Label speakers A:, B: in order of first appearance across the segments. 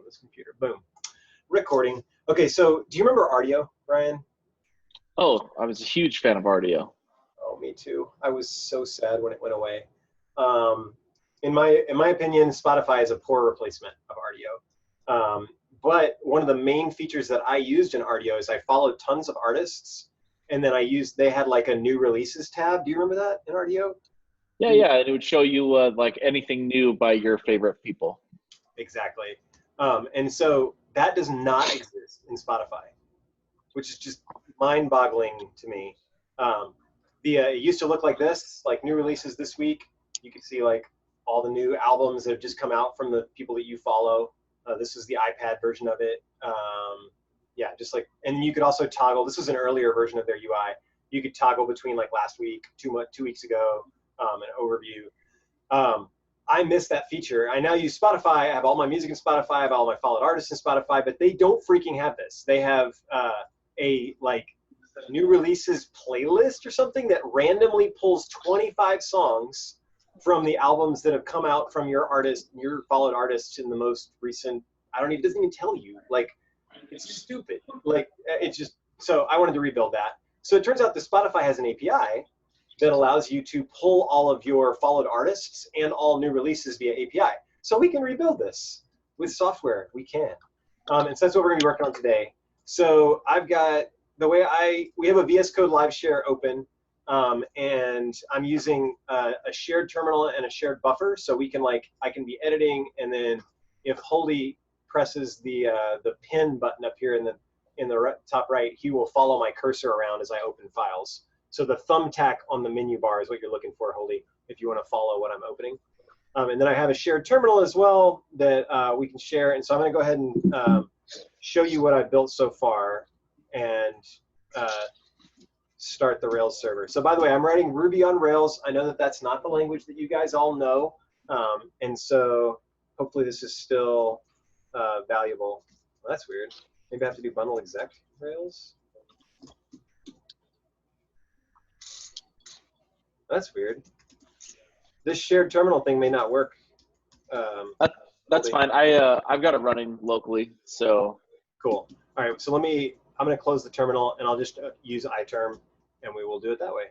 A: this computer. Boom. Recording. Okay, so do you remember Rdio, Brian?
B: Oh, I was a huge fan of RDO.
A: Oh, me too. I was so sad when it went away. In my opinion, Spotify is a poor replacement of Rdio. But one of the main features that I used in Rdio is I followed tons of artists, and then they had like a new releases tab. Do you remember that in Rdio?
B: Yeah, and it would show you like anything new by your favorite people.
A: Exactly. And so that does not exist in Spotify, which is just mind-boggling to me. It used to look like this, like new releases this week. You could see like all the new albums that have just come out from the people that you follow. This is the iPad version of it. Yeah, just like, and you could also toggle. This was an earlier version of their UI. You could toggle between like last week, 2 weeks ago, an overview. I miss that feature. I now use Spotify. I have all my music in Spotify. I have all my followed artists in Spotify, but they don't freaking have this. They have a like new releases playlist or something that randomly pulls 25 songs from the albums that have come out from your followed artists in the most recent. It doesn't even tell you. Like, it's stupid. Like, it's just, so I wanted to rebuild that. So it turns out that Spotify has an API that allows you to pull all of your followed artists and all new releases via API. So we can rebuild this with software. We can. And so that's what we're going to be working on today. So I've got we have a VS Code live share open, and I'm using a shared terminal and a shared buffer, so I can be editing, and then if Holdy presses the pin button up here in the top right, he will follow my cursor around as I open files. So the thumbtack on the menu bar is what you're looking for, Holdy, if you want to follow what I'm opening. And then I have a shared terminal as well that we can share, and so I'm going to go ahead and show you what I've built so far and start the Rails server. So by the way, I'm writing Ruby on Rails. I know that that's not the language that you guys all know, and so hopefully this is still valuable. Well, that's weird. Maybe I have to do bundle exec Rails. That's weird. This shared terminal thing may not work.
B: That's fine. I've got it running locally, so.
A: Cool. All right, so I'm going to close the terminal, and I'll just use iTerm, and we will do it that way.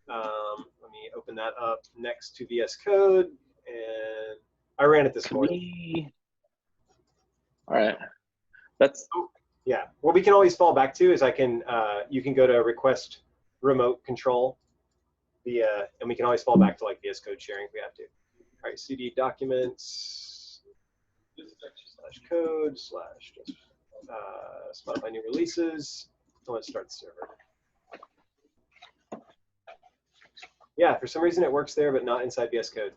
A: Let me open that up next to VS Code, and I ran it this morning.
B: All right. That's.
A: Yeah. What we can always fall back to is you can go to request remote control, and we can always fall back to like VS Code sharing if we have to. All right, CD documents /code/ Spotify new releases. I want to start the server. Yeah, for some reason it works there, but not inside VS Code.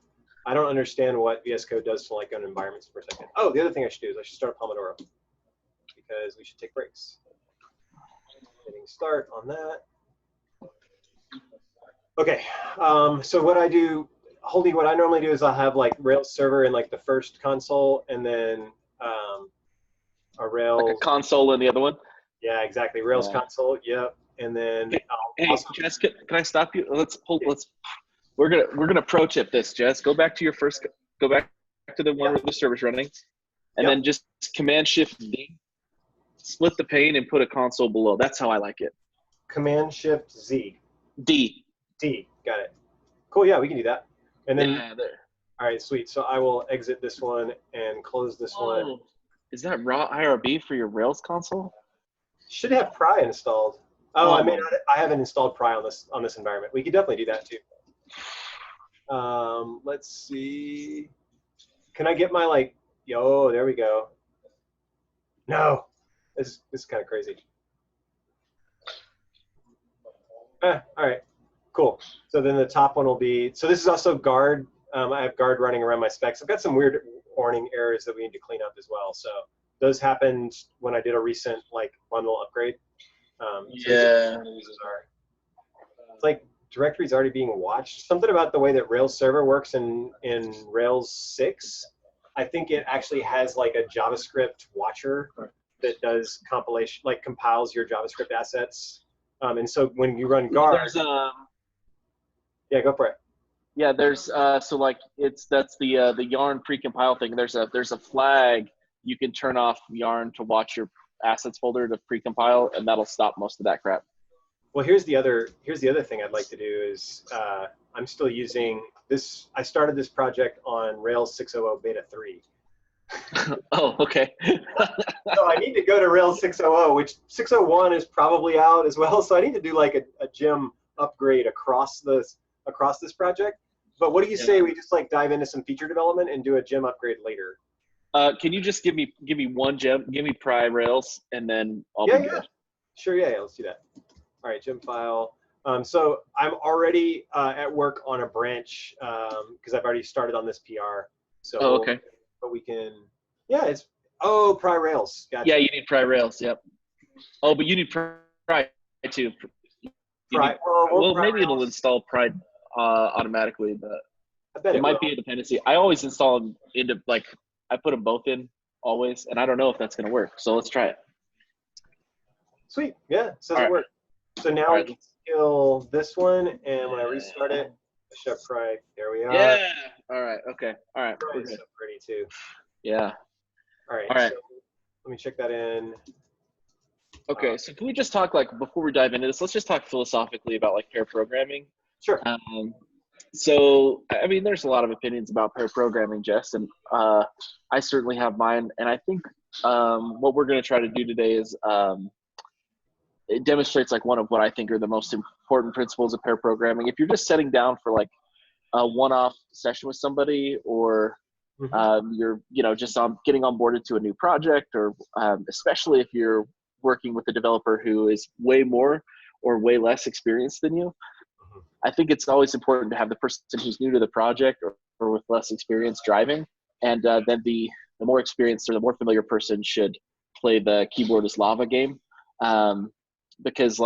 A: I don't understand what VS Code does to like on environments for a second. Oh, the other thing I should do is I should start Pomodoro because we should take breaks. Hitting start on that. Okay, so what I do, Holdy, what I normally do is I'll have like Rails server in like the first console, and then a Rails.
B: Like a console in the other one?
A: Yeah, exactly. Rails console, yep. And then
B: Jess, can I stop you? We're gonna pro tip this, Jess. Go back to the one where the server's running, and then just Command-Shift-D, split the pane and put a console below. That's how I like it.
A: Command-Shift-Z.
B: D,
A: got it. Cool, yeah, we can do that. And then,
B: there.
A: All right, sweet. So I will exit this one and close this one.
B: Is that raw IRB for your Rails console?
A: Should have Pry installed. Oh, I haven't installed Pry on this environment. We could definitely do that too. Let's see. Can I get my there we go. No, this is kind of crazy. All right, cool. So then the top one will be, so this is also guard. I have guard running around my specs. I've got some weird warning errors that we need to clean up as well. So those happened when I did a recent bundle upgrade.
B: Yeah.
A: It's like directories already being watched. Something about the way that Rails server works in Rails 6. I think it actually has like a JavaScript watcher that does compilation, like compiles your JavaScript assets. And so when you run guard, yeah, go for it.
B: Yeah, there's that's the yarn precompile thing. There's a flag you can turn off Yarn to watch your assets folder to precompile, and that'll stop most of that crap.
A: Well, here's the other thing I'd like to do is I'm still using this. I started this project on Rails 6.0 beta 3.
B: Oh, okay.
A: So I need to go to Rails 6.0, which 6.01 is probably out as well. So I need to do like a gem upgrade across this project. But what do you say we just like dive into some feature development and do a gem upgrade later?
B: Can you just give me one gem? Give me pry Rails, and then I'll be good.
A: Sure, yeah, let's do that. All right, gem file. So I'm already at work on a branch because I've already started on this PR. So
B: okay.
A: But we can, it's pry Rails. Gotcha.
B: Yeah, you need pry Rails. Yep. Oh, but you need pry too. Well, maybe it'll install pry automatically, but it might be a dependency. I always install them into I put them both in always, and I don't know if that's gonna work. So let's try it.
A: Sweet. Yeah, says it worked. So now we can kill this one, and when I restart it, I should have pry. There we are.
B: Yeah. All right. Okay. All right.
A: Pry is so pretty too.
B: Yeah.
A: All right. So let me check that in.
B: Okay. So can we just talk before we dive into this? Let's just talk philosophically about pair programming.
A: Sure.
B: So I mean, there's a lot of opinions about pair programming, Jess, and I certainly have mine. And I think what we're going to try to do today is it demonstrates one of what I think are the most important principles of pair programming. If you're just setting down for a one-off session with somebody, or you're just getting onboarded to a new project, or especially if you're working with a developer who is way more or way less experienced than you, I think it's always important to have the person who's new to the project or with less experience driving, and then the more experienced or the more familiar person should play the keyboard is lava game. Because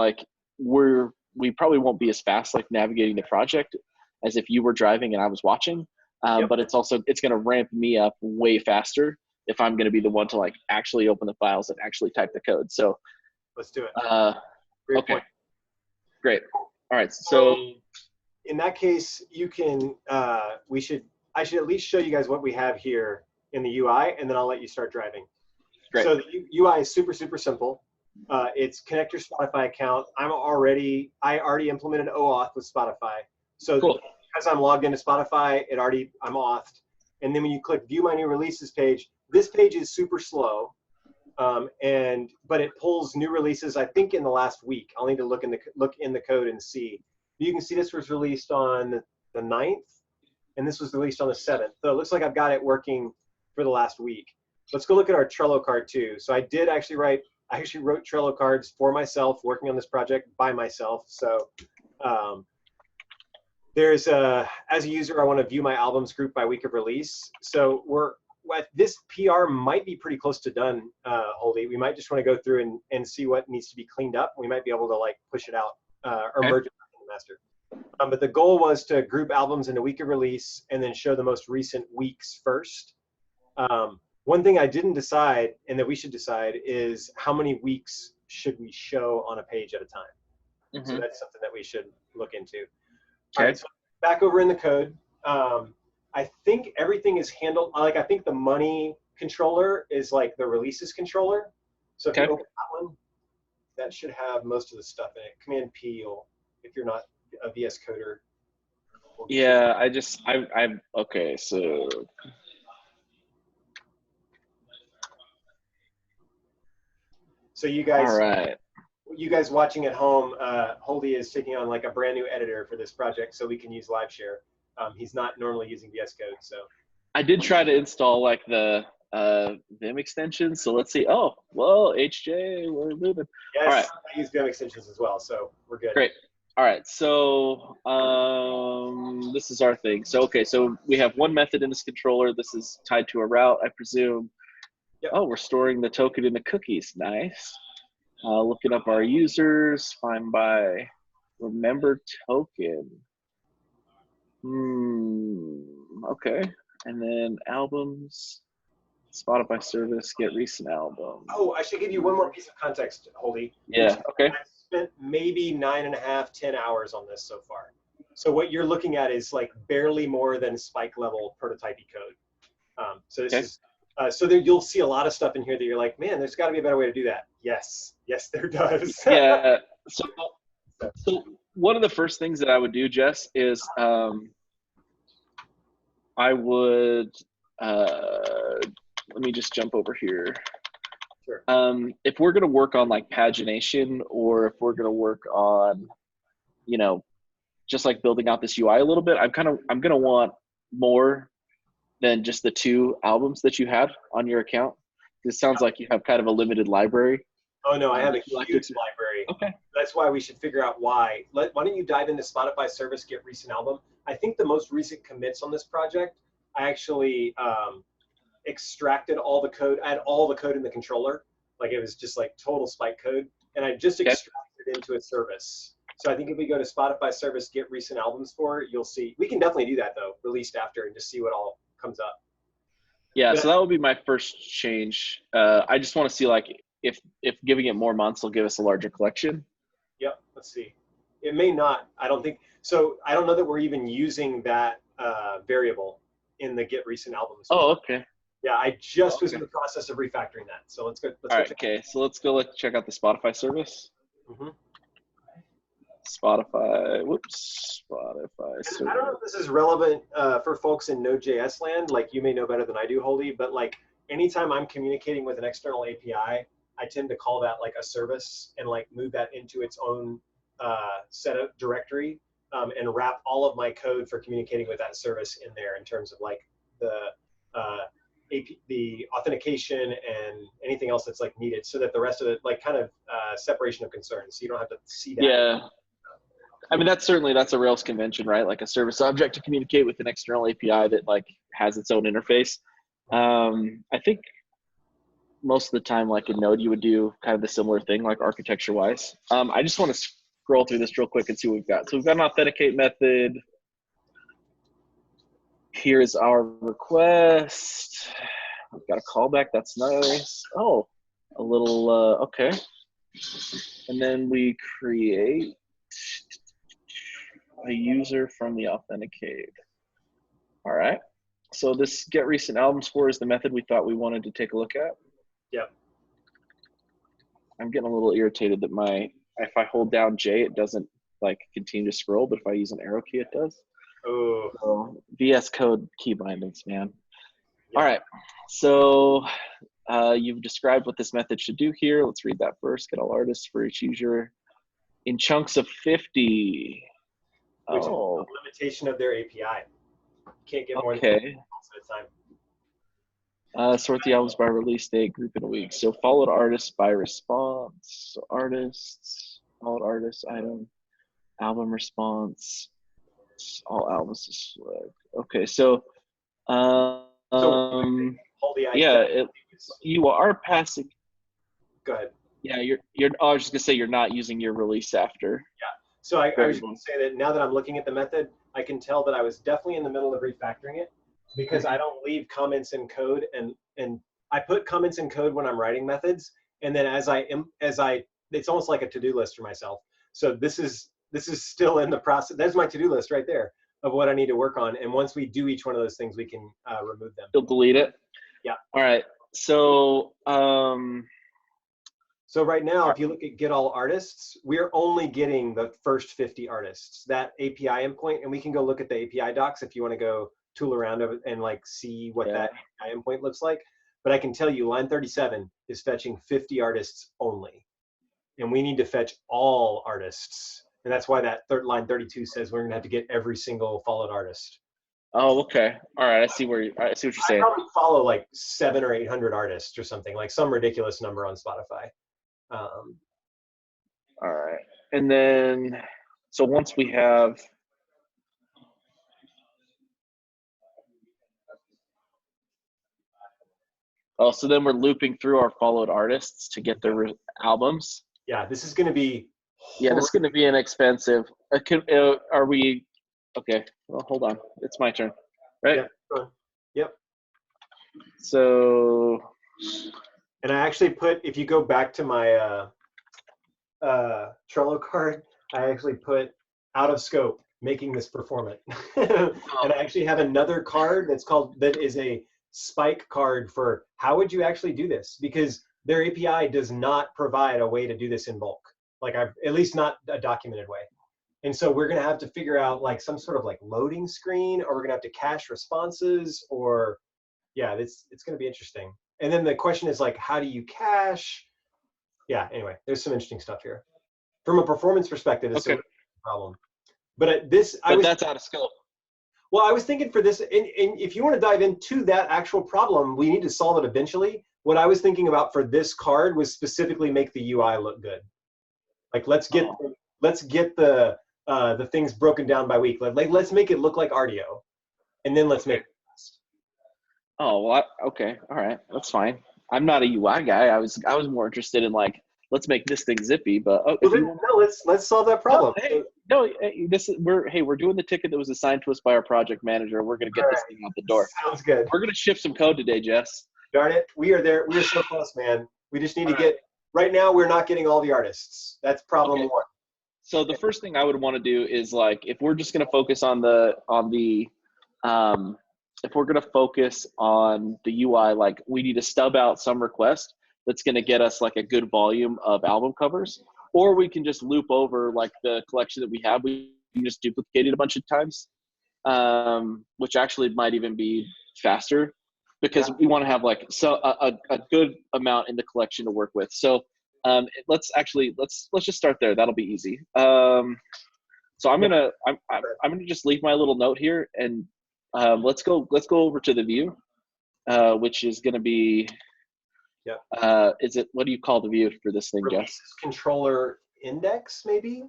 B: we probably won't be as fast navigating the project as if you were driving and I was watching, but it's going to ramp me up way faster if I'm going to be the one to actually open the files and actually type the code. So
A: let's do it. Great point.
B: Great. All right. So
A: in that case, you can I should at least show you guys what we have here in the UI, and then I'll let you start driving.
B: Great.
A: So the UI is super simple. It's connect your Spotify account. I already implemented OAuth with Spotify. So
B: cool.
A: Because I'm logged into Spotify, I'm authed. And then when you click view my new releases page, this page is super slow. But it pulls new releases, I think, in the last week. I'll need to look in the code and see. You can see this was released on the 9th, and this was released on the 7th. So it looks like I've got it working for the last week. Let's go look at our Trello card too. So I actually wrote Trello cards for myself, working on this project by myself. So there's as a user, I want to view my albums group by week of release. So this PR might be pretty close to done, Holdy. We might just want to go through and see what needs to be cleaned up. We might be able to push it out or merge it in the master. But the goal was to group albums into week of release and then show the most recent weeks first. One thing I didn't decide, and that we should decide, is how many weeks should we show on a page at a time. So that's something that we should look into.
B: Okay.
A: All right, so back over in the code. I think everything is handled. I think the money controller is the releases controller. So if you open that one, that should have most of the stuff in it. Command P, if you're not a VS coder.
B: Yeah, I'm okay. So.
A: So you guys,
B: all right.
A: You guys watching at home, Holdy is taking on a brand new editor for this project, so we can use live share. He's not normally using VS Code, so.
B: I did try to install the Vim extension, so let's see. Oh, well, HJ, we're moving.
A: Yes,
B: all right.
A: I use Vim extensions as well, so we're good.
B: Great. All right, so this is our thing. So so we have one method in this controller. This is tied to a route, I presume. Yep. Oh, we're storing the token in the cookies. Nice. Looking up our users, find by remember token. Okay. And then albums, Spotify service, get recent album.
A: Oh, I should give you one more piece of context, Holdy.
B: Yeah, okay.
A: I spent maybe 9.5, 10 hours on this so far. So what you're looking at is barely more than spike level prototypey code. So this is So there, you'll see a lot of stuff in here that you're like, man, there's got to be a better way to do that. Yes, there does.
B: Yeah. So one of the first things that I would do, Jess, is I would let me just jump over here.
A: Sure.
B: If we're gonna work on like pagination, or if we're gonna work on, you know, just like building out this UI a little bit, I'm gonna want more than just the 2 albums that you had on your account. It sounds like you have kind of a limited library.
A: Oh no, I have a huge library.
B: Okay.
A: That's why we should figure out why. Why don't you dive into Spotify service, get recent album. I think the most recent commits on this project, I actually extracted all the code. I had all the code in the controller. Like it was just like total spike code. And I just extracted it into a service. So I think if we go to Spotify service, get recent albums for it, you'll see. We can definitely do that though, released after, and just see what all comes up.
B: Yeah, so that would be my first change. I just want to see like if giving it more months will give us a larger collection.
A: Yep, let's see. It may not. I don't think so. I don't know that we're even using that variable in the get recent albums.
B: Oh, okay.
A: Yeah, I just was in the process of refactoring that. So let's go.
B: All right, okay. So let's go check out the Spotify service.
A: Mm-hmm.
B: Spotify service.
A: I don't know if this is relevant for folks in Node.js land. Like you may know better than I do, Holdy, but like anytime I'm communicating with an external API, I tend to call that like a service and like move that into its own set of directory and wrap all of my code for communicating with that service in there in terms of like the authentication and anything else that's like needed, so that the rest of it like kind of separation of concerns, so you don't have to see that.
B: Yeah. I mean, that's a Rails convention, right? Like a service object to communicate with an external API that like has its own interface. I think most of the time, like in Node, you would do kind of the similar thing, like architecture-wise. I just want to scroll through this real quick and see what we've got. So we've got an authenticate method. Here's our request. We've got a callback. That's nice. Oh, a little, okay. And then we create a user from the authenticate. All right. So this get recent album score is the method we thought we wanted to take a look at.
A: Yep.
B: I'm getting a little irritated that if I hold down J, it doesn't like continue to scroll, but if I use an arrow key, it does.
A: Oh.
B: So VS Code key bindings, man. Yep. All right. So you've described what this method should do here. Let's read that first. Get all artists for each user in chunks of 50.
A: Which is a limitation of their API. Can't get more than 50 at a time.
B: Sort the albums by release date, group in a week. So followed artists by response. So artists, followed artists, item, album response, all albums to select. Okay, so yeah, you are passing.
A: Go ahead.
B: Yeah, I was just gonna say you're not using your release after.
A: Yeah. So I was going to say that now that I'm looking at the method, I can tell that I was definitely in the middle of refactoring it, because I don't leave comments in code, and I put comments in code when I'm writing methods, and then as I it's almost like a to-do list for myself. So this is still in the process. There's my to-do list right there of what I need to work on, and once we do each one of those things, we can remove them.
B: You'll delete it.
A: Yeah.
B: All right. So.
A: So right now, if you look at get all artists, we're only getting the first 50 artists, that API endpoint, and we can go look at the API docs if you want to go tool around and like see what that API endpoint looks like. But I can tell you line 37 is fetching 50 artists only, and we need to fetch all artists. And that's why that line 32 says we're gonna have to get every single followed artist.
B: Oh, okay. All right. I see what you're saying.
A: I probably follow like 700 or 800 artists or something, like some ridiculous number on Spotify.
B: All right. And then, so once we have, so then we're looping through our followed artists to get their albums.
A: Yeah, this is going to be.
B: Yeah, this is going to be inexpensive. Are we, okay, well, hold on. It's my turn, right?
A: Yeah, go on. Yep.
B: So.
A: And I actually put, if you go back to my Trello card, I actually put out of scope, making this performant. And I actually have another card that is a spike card for how would you actually do this, because their API does not provide a way to do this in bulk, like at least not a documented way. And so we're going to have to figure out like some sort of like loading screen, or we're going to have to cache responses, or yeah, it's going to be interesting. And then the question is like, how do you cache? Yeah, anyway, there's some interesting stuff here. From a performance perspective, it's a problem. But
B: that's out of scope.
A: Well, I was thinking for this, and if you want to dive into that actual problem, we need to solve it eventually. What I was thinking about for this card was specifically make the UI look good. Like let's get the things broken down by week. Like let's make it look like RDO, and then let's make it fast.
B: Oh, well, okay, all right, that's fine. I'm not a UI guy. I was more interested in like, let's make this thing zippy. But
A: let's solve that problem.
B: We're doing the ticket that was assigned to us by our project manager. We're gonna get this thing out the door.
A: Sounds good.
B: We're gonna ship some code today, Jess.
A: Darn it, we are there. We're so close, man. We just need to get. Right now, we're not getting all the artists. That's problem one.
B: So the first thing I would want to do is like, if we're just going to focus on if we're going to focus on the UI, like we need to stub out some request that's going to get us like a good volume of album covers, or we can just loop over like the collection that we have. We can just duplicate it a bunch of times, which actually might even be faster, because we want to have like a good amount in the collection to work with. So let's just start there. That'll be easy. So I'm gonna just leave my little note here, and let's go over to the view, which is gonna be what do you call the view for this thing, Jess?
A: Controller index, maybe,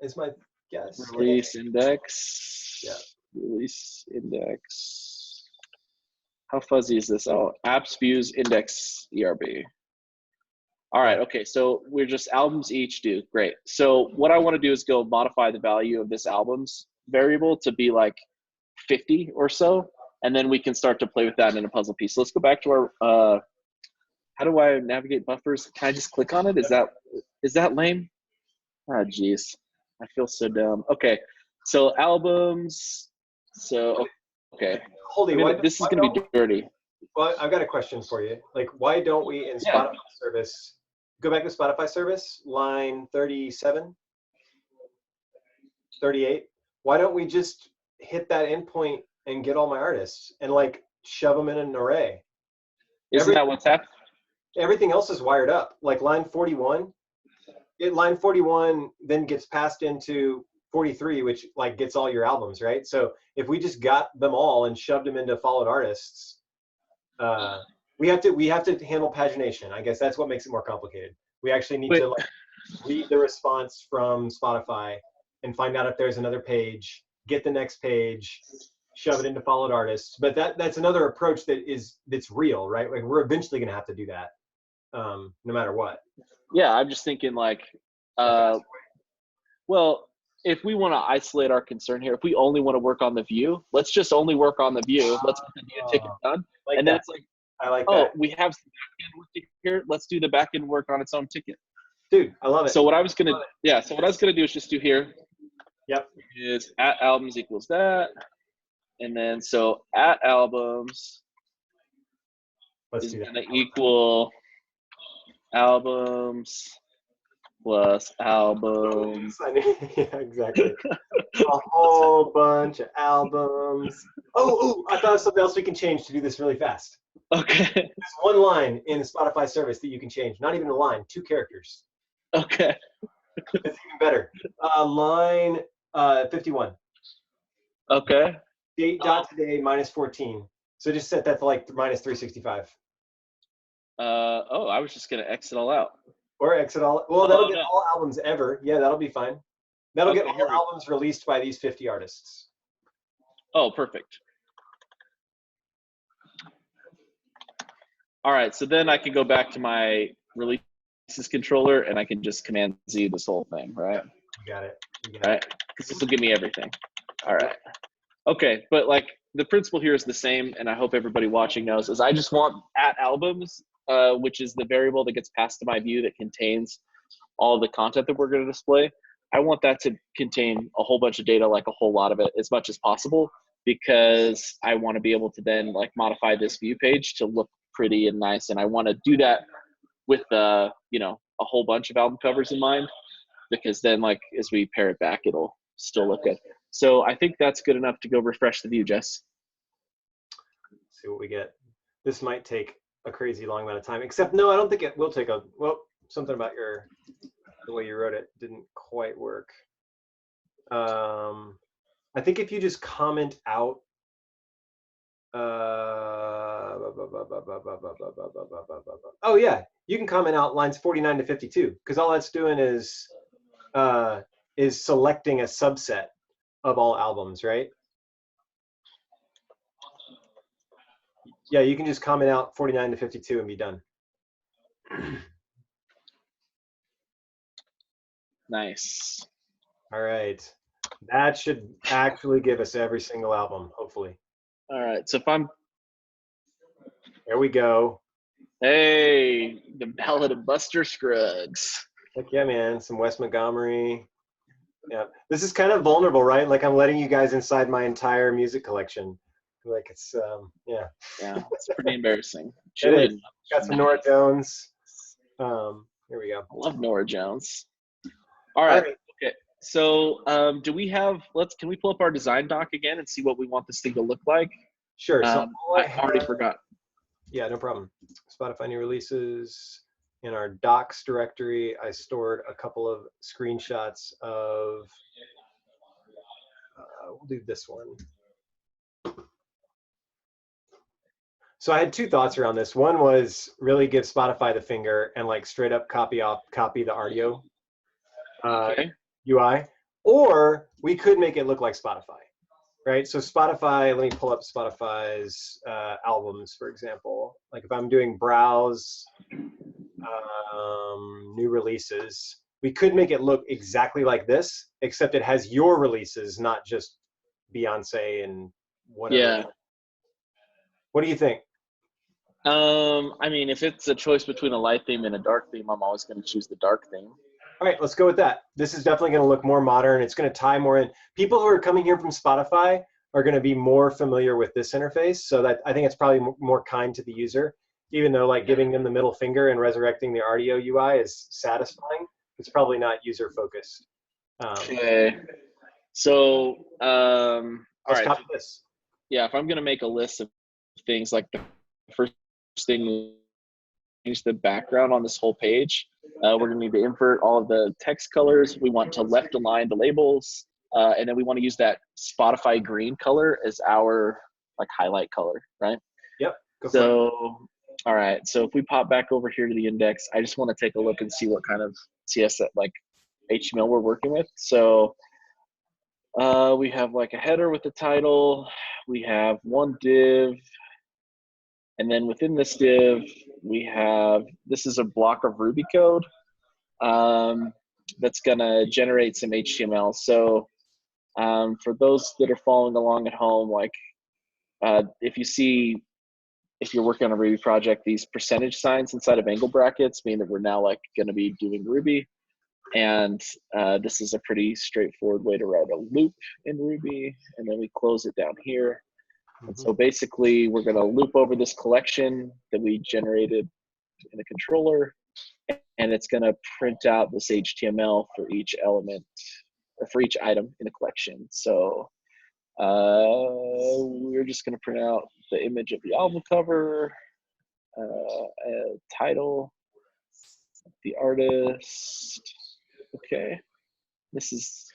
A: is my guess.
B: Release index.
A: Yeah.
B: Release index. How fuzzy is this? Oh, apps views index ERB. All right, okay, so we're just albums each do. Great. So what I want to do is go modify the value of this albums variable to be like 50 or so, and then we can start to play with that in a puzzle piece. So let's go back to our, how do I navigate buffers? Can I just click on it? Is that lame? Ah, geez, I feel so dumb. Okay, so albums, so, okay.
A: Holdaway,
B: this is gonna be dirty.
A: Well, I've got a question for you. Like, why don't we in Spotify service, go back to Spotify service, line 37, 38. Why don't we just hit that endpoint and get all my artists and like shove them in an array?
B: Isn't that what's happening?
A: Everything else is wired up. Like line 41, line 41 then gets passed into 43, which like gets all your albums, right? So if we just got them all and shoved them into followed artists, we have to handle pagination. I guess that's what makes it more complicated. We actually need to like read the response from Spotify and find out if there's another page, get the next page, shove it into followed artists. But that's another approach that's real, right? Like we're eventually gonna have to do that, no matter what.
B: Yeah, I'm just thinking like, well, if we want to isolate our concern here, if we only want to work on the view, let's just only work on the view. Let's get the view ticket done.
A: Like
B: and then it's like,
A: I like that.
B: We have some back-end work here. Let's do the back-end work on its own ticket.
A: Dude, I love it.
B: So what I was gonna do is just do here.
A: Yep.
B: Is at albums equals that, and then so at albums is gonna equal albums plus albums.
A: Yeah, exactly. A whole bunch of albums. Oh, I thought of something else we can change to do this really fast.
B: Okay.
A: There's one line in the Spotify service that you can change. Not even a line, 2 characters.
B: Okay.
A: It's even better. Line 51.
B: Okay.
A: Date.today minus 14. So just set that to like minus 365.
B: I was just gonna exit all out.
A: Or exit all. Well, that'll get all albums ever. Yeah, that'll be fine. That'll get all albums released by these 50 artists.
B: Oh, perfect. All right, so then I can go back to my releases controller and I can just Command Z this whole thing, right?
A: You got it.
B: All right, because this will give me everything. All right. Okay, but like the principle here is the same, and I hope everybody watching knows, is I just want at albums, which is the variable that gets passed to my view that contains all the content that we're going to display. I want that to contain a whole bunch of data, like a whole lot of it, as much as possible. because I want to be able to then like modify this view page to look pretty and nice. And I want to do that with you know, a whole bunch of album covers in mind, because then like as we pare it back, it'll still look good. So I think that's good enough to go refresh the view, Jess.
A: See what we get. This might take a crazy long amount of time, except no, I don't think it will take a, well, something about the way you wrote it didn't quite work. I think if you just comment out oh yeah, you can comment out lines 49 to 52, because all that's doing is selecting a subset of all albums, right? Yeah, you can just comment out 49 to 52 and be done.
B: Nice.
A: All right. That should actually give us every single album, hopefully.
B: All right. So if I'm,
A: there we go.
B: Hey, the Ballad of Buster Scruggs.
A: Heck yeah, man. Some Wes Montgomery. Yeah. This is kind of vulnerable, right? Like I'm letting you guys inside my entire music collection. Like it's, yeah.
B: Yeah, it's pretty embarrassing.
A: It is. Got some Nora Jones. Here we go.
B: I love Nora Jones. All right. Okay. So do we have, can we pull up our design doc again and see what we want this thing to look like?
A: Sure. So
B: I already forgot.
A: Yeah, no problem. Spotify new releases. In our docs directory, I stored a couple of screenshots of, we'll do this one. So I had two thoughts around this. One was really give Spotify the finger and like straight up copy the audio UI, or we could make it look like Spotify, right? So Spotify, let me pull up Spotify's albums, for example. Like if I'm doing browse new releases, we could make it look exactly like this, except it has your releases, not just Beyonce and whatever.
B: Yeah.
A: What do you think?
B: I mean, if it's a choice between a light theme and a dark theme, I'm always going to choose the dark theme.
A: All right, let's go with that. This is definitely going to look more modern. It's going to tie more in. People who are coming here from Spotify are going to be more familiar with this interface, so that I think it's probably more kind to the user, even though like giving them the middle finger and resurrecting the audio UI is satisfying. It's probably not user focused.
B: Okay. So, all right.
A: Copy this.
B: Yeah, if I'm going to make a list of things, like the first thing, change the background on this whole page. We're going to need to invert all of the text colors. We want to left align the labels. And then we want to use that Spotify green color as our like highlight color, right?
A: Yep.
B: So, all right. So if we pop back over here to the index, I just want to take a look and see what kind of CSS, like HTML we're working with. So we have like a header with the title. We have one div. And then within this div, we have, this is a block of Ruby code that's going to generate some HTML. So for those that are following along at home, like if you're working on a Ruby project, these percentage signs inside of angle brackets mean that we're now like going to be doing Ruby. And this is a pretty straightforward way to write a loop in Ruby. And then we close it down here. And so basically, we're going to loop over this collection that we generated in the controller, and it's going to print out this HTML for each element, or for each item in the collection. So we're just going to print out the image of the album cover, a title, the artist. Okay, this is.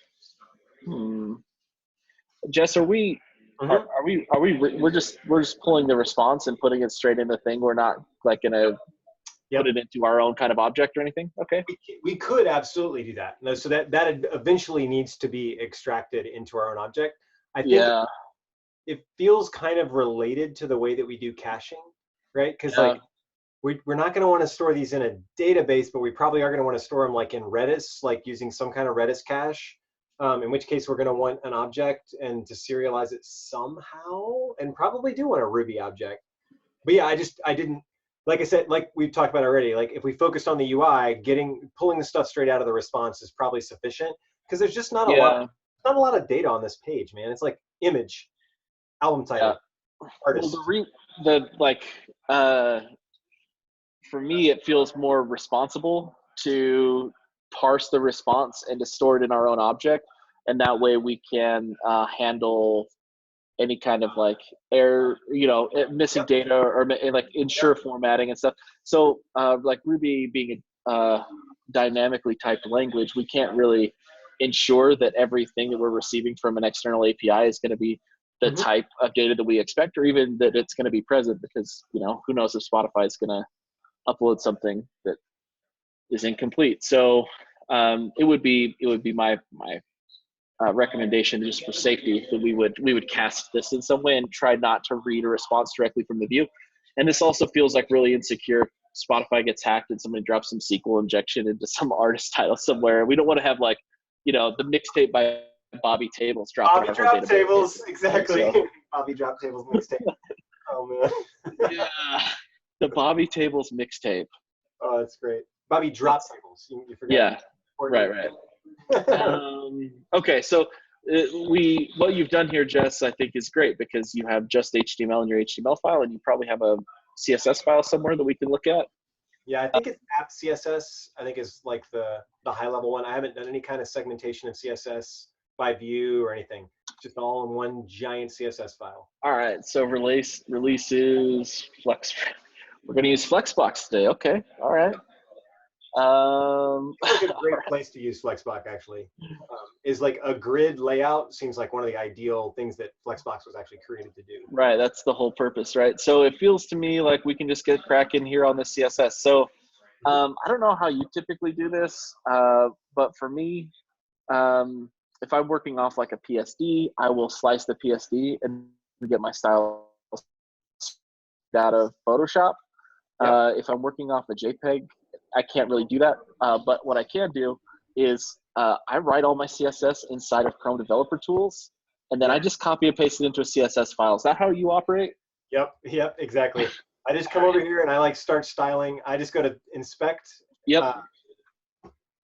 B: Jess, we're just pulling the response and putting it straight in the thing. We're not like gonna put it into our own kind of object or anything. Okay.
A: We could absolutely do that. No, so that eventually needs to be extracted into our own object. I think it feels kind of related to the way that we do caching, right? Because like we're not going to want to store these in a database, but we probably are going to want to store them like in Redis, like using some kind of Redis cache. In which case we're going to want an object and to serialize it somehow, and probably do want a Ruby object. But yeah, I didn't, like I said, like we've talked about already, like if we focused on the UI, pulling the stuff straight out of the response is probably sufficient, because there's just not a lot of data on this page, man. It's like image. album
B: Yeah.
A: title, artist.
B: Well, the like for me, it feels more responsible to parse the response and to store it in our own object, and that way we can handle any kind of like error, missing
A: Yep.
B: data or like ensure
A: Yep.
B: formatting and stuff. So like Ruby being a dynamically typed language, we can't really ensure that everything that we're receiving from an external API is going to be the
A: Mhm.
B: type of data that we expect, or even that it's going to be present, because who knows if Spotify is going to upload something that is incomplete. So it would be my recommendation, just for safety, that we would cast this in some way and try not to read a response directly from the view. And this also feels like really insecure. Spotify gets hacked and somebody drops some SQL injection into some artist title somewhere. We don't want to have like, the mixtape by Bobby Tables dropping
A: Bobby
B: our whole
A: drop
B: database.
A: tables, exactly.
B: So,
A: Bobby drop tables mixtape. Oh man.
B: yeah, the Bobby Tables mixtape.
A: Oh, that's great. Bobby drop tables. You forgot.
B: Yeah, right. Okay, so what you've done here, Jess, I think is great, because you have just HTML in your HTML file, and you probably have a CSS file somewhere that we can look at.
A: Yeah, I think it's app CSS. I think is like the high level one. I haven't done any kind of segmentation of CSS by view or anything. Just all in one giant CSS file.
B: All right, so releases Flex. We're gonna use Flexbox today. Okay, all right.
A: Seems like a great place to use Flexbox actually. Is like a grid layout seems like one of the ideal things that Flexbox was actually created to do.
B: Right, that's the whole purpose, right? So it feels to me like we can just get cracking here on the CSS. So I don't know how you typically do this, but for me, if I'm working off like a PSD, I will slice the PSD and get my style out of Photoshop.
A: Yep.
B: If I'm working off a JPEG, I can't really do that. But what I can do is I write all my CSS inside of Chrome Developer Tools, and then I just copy and paste it into a CSS file. Is that how you operate?
A: Yep, exactly. I just come over here and I like start styling. I just go to inspect,
B: Yep.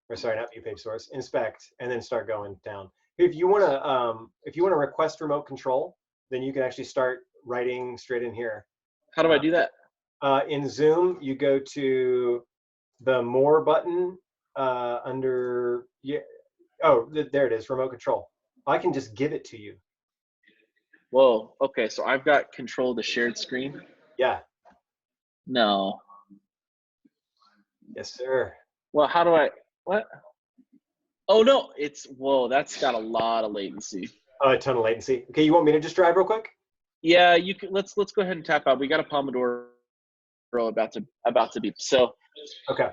A: Or sorry, not view page source, inspect, and then start going down. If you wanna request remote control, then you can actually start writing straight in here.
B: How do I do that?
A: In Zoom, you go to the More button under, there it is, remote control. I can just give it to you.
B: Whoa. Okay, so I've got control of the shared screen.
A: Yeah.
B: No.
A: Yes, sir.
B: Well, how do I? What? Oh no, whoa. That's got a lot of latency.
A: A ton of latency. Okay, you want me to just drive real quick?
B: Yeah, you can. Let's go ahead and tap out. We got a Pomodoro about to beep. So.
A: Okay.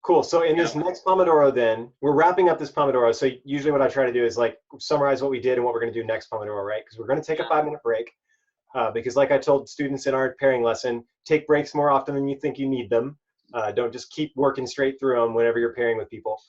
B: Cool.
A: So in this next Pomodoro, then we're wrapping up this Pomodoro. So usually what I try to do is like summarize what we did and what we're going to do next Pomodoro, right? Because we're going to take a 5-minute break. Because like I told students in our pairing lesson, take breaks more often than you think you need them. Don't just keep working straight through them whenever you're pairing with people.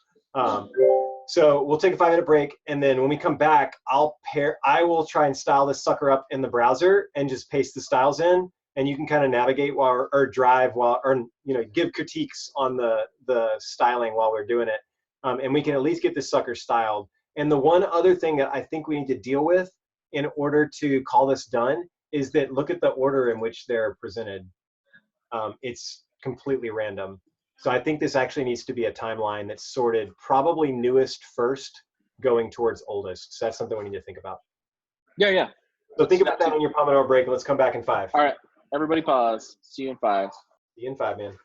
A: So we'll take a 5-minute break, and then when we come back, I will try and style this sucker up in the browser and just paste the styles in, and you can kind of navigate or drive or give critiques on the styling while we're doing it, and we can at least get this sucker styled. And the one other thing that I think we need to deal with in order to call this done is that look at the order in which they're presented. It's completely random. So I think this actually needs to be a timeline that's sorted probably newest first, going towards oldest. So that's something we need to think about.
B: Yeah.
A: So think about that on your Pomodoro break, and let's come back in 5.
B: All right, everybody pause. See you in 5.
A: See you in 5, man.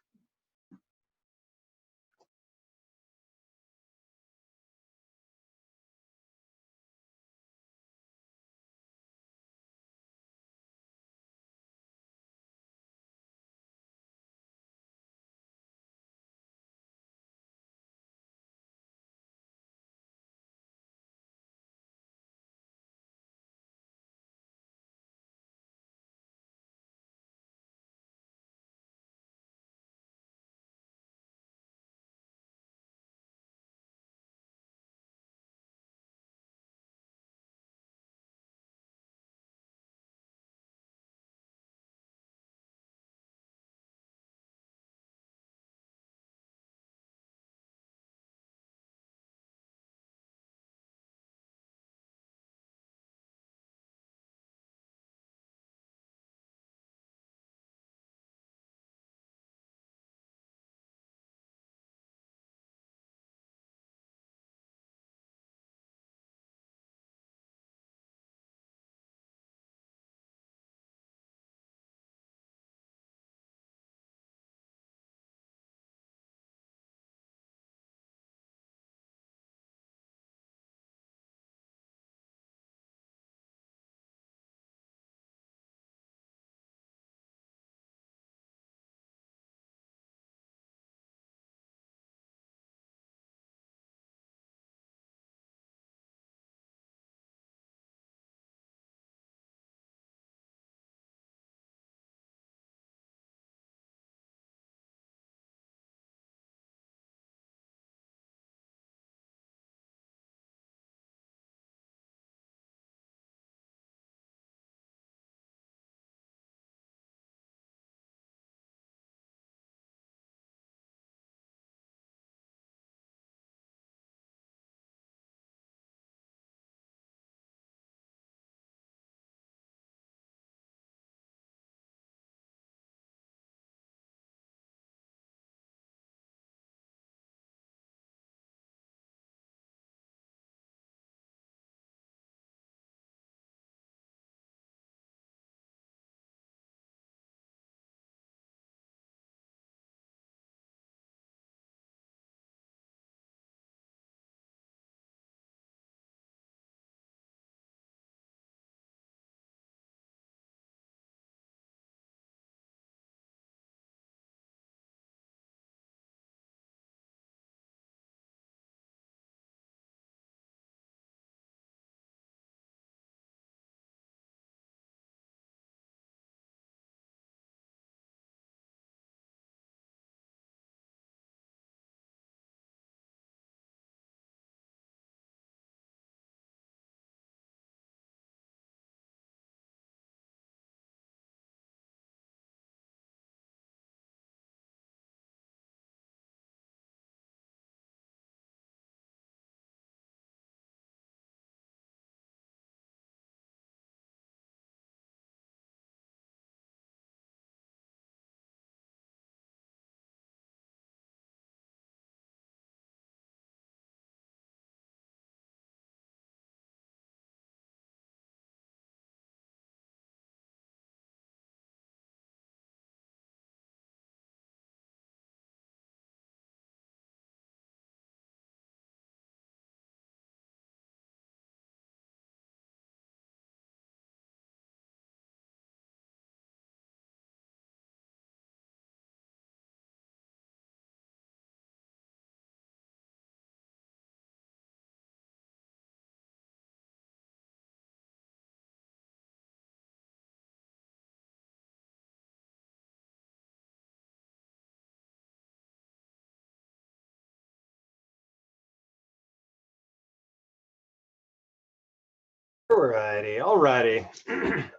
A: Alrighty.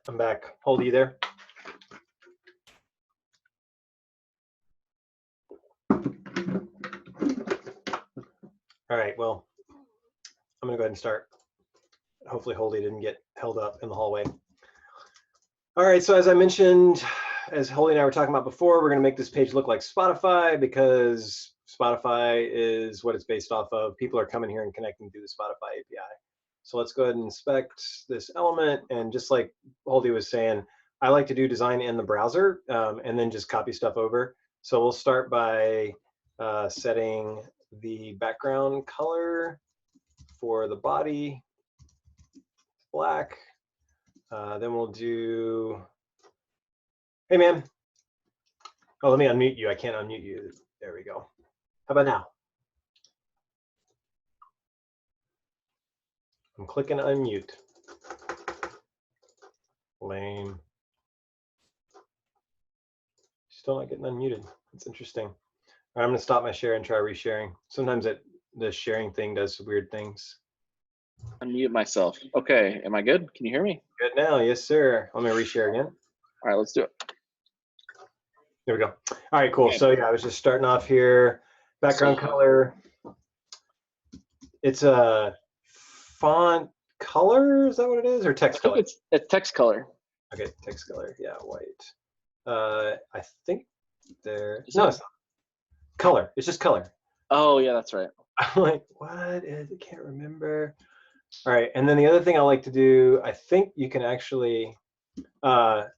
A: I'm back. Hold you there. All right, well, I'm gonna go ahead and start. Hopefully Holdy didn't get held up in the hallway. All right, so as I mentioned, as Holdy and I were talking about before, we're gonna make this page look like Spotify because Spotify is what it's based off of. People are coming here and connecting through the Spotify API. So let's go ahead and inspect this element. And just like Holdy was saying, I like to do design in the browser and then just copy stuff over. So we'll start by setting the background color for the body black. Then we'll do, hey man. Oh, let me unmute you. I can't unmute you. There we go. How about now? I'm clicking unmute. Lame. Still not getting unmuted. That's interesting. All right, I'm gonna stop my share and try resharing. Sometimes the sharing thing does weird things.
B: Unmute myself. Okay, am I good? Can you hear me?
A: Good now, yes sir. Let me reshare again.
B: All right, let's do it.
A: There we go. All right, cool.
B: Okay.
A: So yeah, I was just starting off here. Background color. It's a font color, is that what it is? Or text color?
B: It's text color.
A: Okay, text color, yeah, white. I think it's
B: it?
A: not color, it's just color.
B: Oh yeah, that's right.
A: I'm like, what is it? Can't remember. All right, and then the other thing I like to do, I think you can actually, the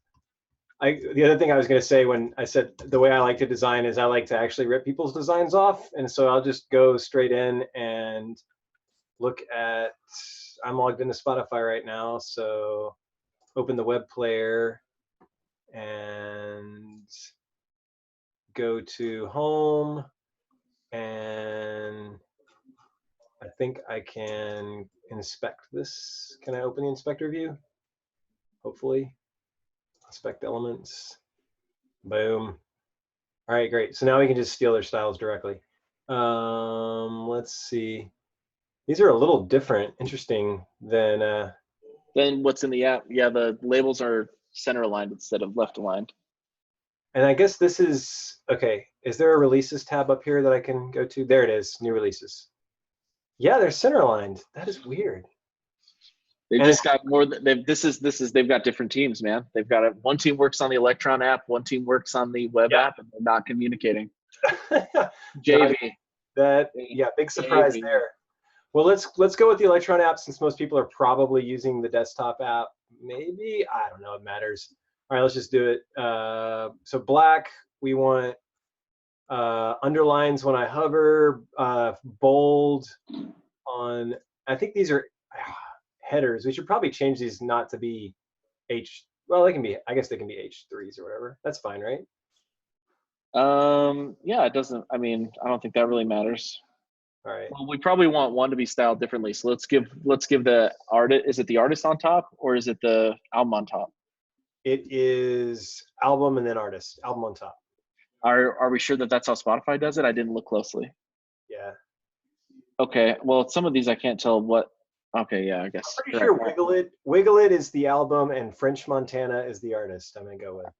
A: other thing I was going to say when I said the way I like to design is I like to actually rip people's designs off. And so I'll just go straight in and look at, I'm logged into Spotify right now. So open the web player and go to home. And I think I can inspect this. Can I open the inspector view? Hopefully. Inspect elements. Boom. All right, great. So now we can just steal their styles directly. Let's see. These are a little different, interesting than
B: what's in the app. Yeah, the labels are center aligned instead of left aligned.
A: And I guess this is, okay, is there a releases tab up here that I can go to? There it is, new releases. Yeah, they're center aligned. That is weird.
B: They've just got more. They've got different teams, man. They've got one team works on the Electron app, one team works on the web app, and they're not communicating. JV.
A: Yeah, big surprise JV. There. Well, let's go with the Electron app since most people are probably using the desktop app. Maybe, I don't know, it matters. All right, let's just do it. So black, we want underlines when I hover, bold on, I think these are headers. We should probably change these not to be well, they can be, I guess they can be H3s or whatever. That's fine, right?
B: Yeah, it doesn't, I mean, I don't think that really matters.
A: All right.
B: Well, we probably want one to be styled differently. So let's give the artist, is it the artist on top or is it the album on top?
A: It is album and then artist, album on top.
B: Are we sure that that's how Spotify does it? I didn't look closely.
A: Yeah.
B: Okay, well, some of these I can't tell what. Okay, yeah, I guess.
A: I'm pretty sure Wiggle It is the album and French Montana is the artist. I'm gonna go with.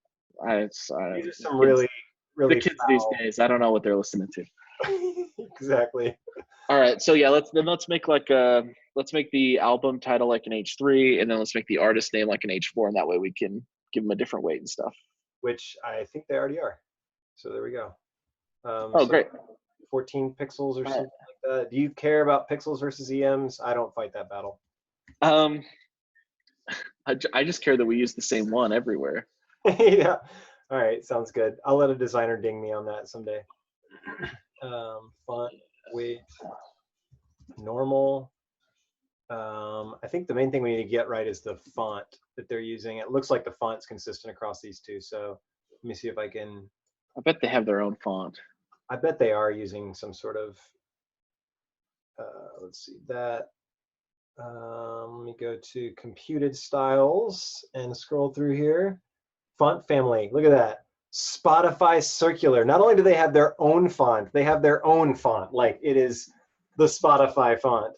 B: These
A: are some really
B: the kids these days. I don't know what they're listening to.
A: Exactly.
B: All right, so yeah, let's make like let's make the album title like an H3, and then let's make the artist name like an H4, and that way we can give them a different weight and stuff.
A: Which I think they already are. So there we go.
B: So great.
A: 14 pixels or something like that. Do you care about pixels versus EMs? I don't fight that battle.
B: I just care that we use the same one everywhere.
A: Yeah. All right. Sounds good. I'll let a designer ding me on that someday. Font weight normal. I think the main thing we need to get right is the font that they're using. It looks like the font's consistent across these two. So let me see if I can.
B: I bet they have their own font.
A: I bet they are using some sort of, let's see that. Let me go to computed styles and scroll through here. Font family, look at that. Spotify Circular. Not only do they have their own font, they have their own font. Like it is the Spotify font.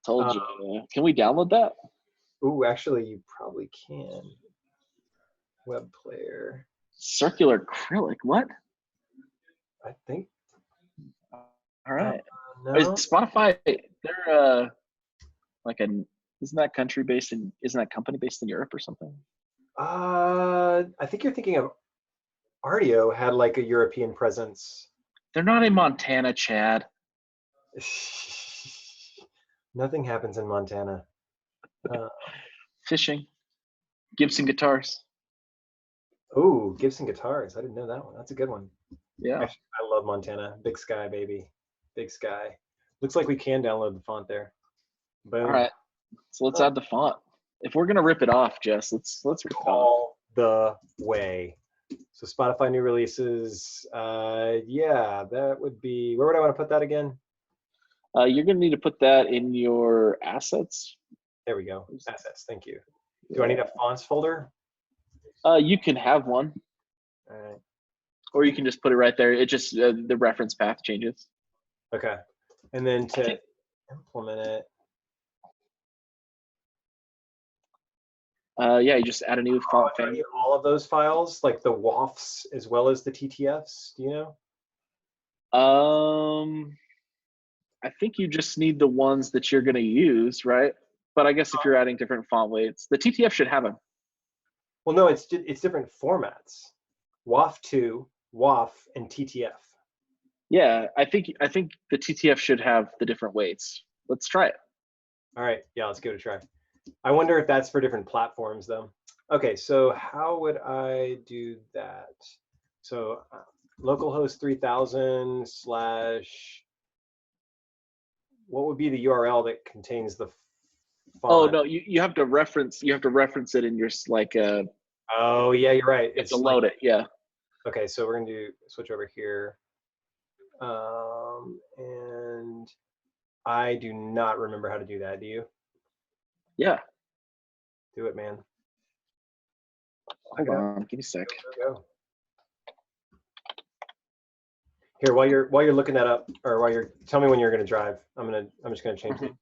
B: Told you. Can we download that?
A: Ooh, actually, you probably can. Web player.
B: Circular acrylic. What?
A: I think.
B: All right. Is
A: No.
B: Spotify? They're like an. Isn't that Isn't that company based in Europe or something?
A: I think you're thinking of Ardio had like a European presence.
B: They're not in Montana, Chad.
A: Nothing happens in Montana.
B: Fishing. Gibson guitars.
A: Oh, Gibson guitars. I didn't know that one. That's a good one.
B: Yeah.
A: Actually, I love Montana. Big Sky, baby. Big Sky. Looks like we can download the font there. Boom.
B: All right. So let's add the font. If we're gonna rip it off, Jess, let's rip it off.
A: All the way. So Spotify new releases. Yeah, that would be. Where would I want to put that again?
B: You're gonna need to put that in your assets.
A: There we go. Assets. Thank you. Do I need a fonts folder?
B: You can have one.
A: All right.
B: Or you can just put it right there. It just the reference path changes.
A: Okay. And then to implement it.
B: Yeah, you just add a new font family.
A: All of those files, like the WAFs as well as the TTFs. Do you know?
B: I think you just need the ones that you're gonna use, right? But I guess if you're adding different font weights, the TTF should have them.
A: Well, no, it's different formats. WAF2, WAF, and TTF.
B: Yeah, I think the TTF should have the different weights. Let's try it.
A: All right, yeah, let's give it a try. I wonder if that's for different platforms, though. Okay, so how would I do that? So localhost 3000 / what would be the URL that contains the font?
B: Oh no, you have to reference it in your like
A: Oh yeah, you're right.
B: It's to load it, yeah.
A: Okay, so we're gonna switch over here. And I do not remember how to do that. Do you?
B: Yeah.
A: Do it, man.
B: Hold on, give me a sec.
A: Go. Here, while you're looking that up, or tell me when you're gonna drive. I'm just gonna change things.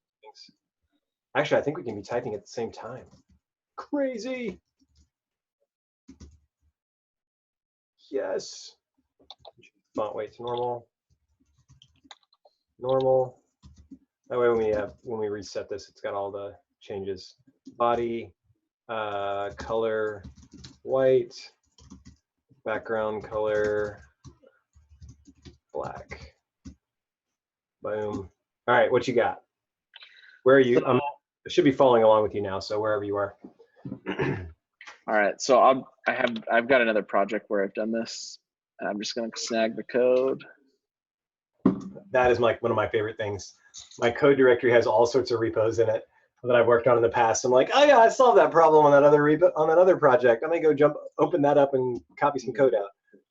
A: Actually, I think we can be typing at the same time. Crazy. Yes. Font weights normal. Normal. That way when we reset this, it's got all the changes. Body, color, white, background color, black. Boom. All right, what you got? Where are you? I should be following along with you now, so wherever you are.
B: All right, so I've got another project where I've done this. I'm just gonna snag the code.
A: That is one of my favorite things. My code directory has all sorts of repos in it that I've worked on in the past. I'm like, oh yeah, I solved that problem on that other project. I'm gonna go open that up and copy some code out.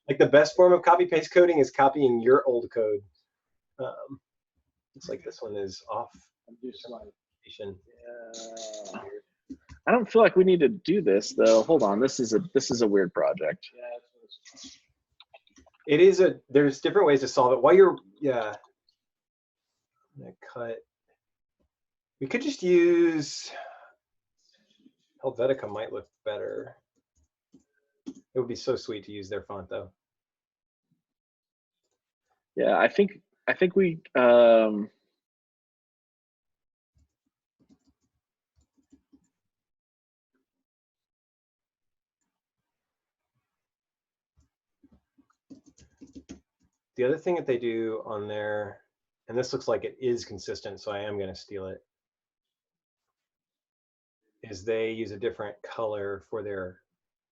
A: Like the best form of copy paste coding is copying your old code. It's like this one is off.
B: Yeah. I don't feel like we need to do this though. Hold on, this is a weird project.
A: It is there's different ways to solve it. While you're I'm gonna cut. We could just use Helvetica might look better. It would be so sweet to use their font though.
B: Yeah, I think we
A: The other thing that they do on there, and this looks like it is consistent, so I am going to steal it, is they use a different color for their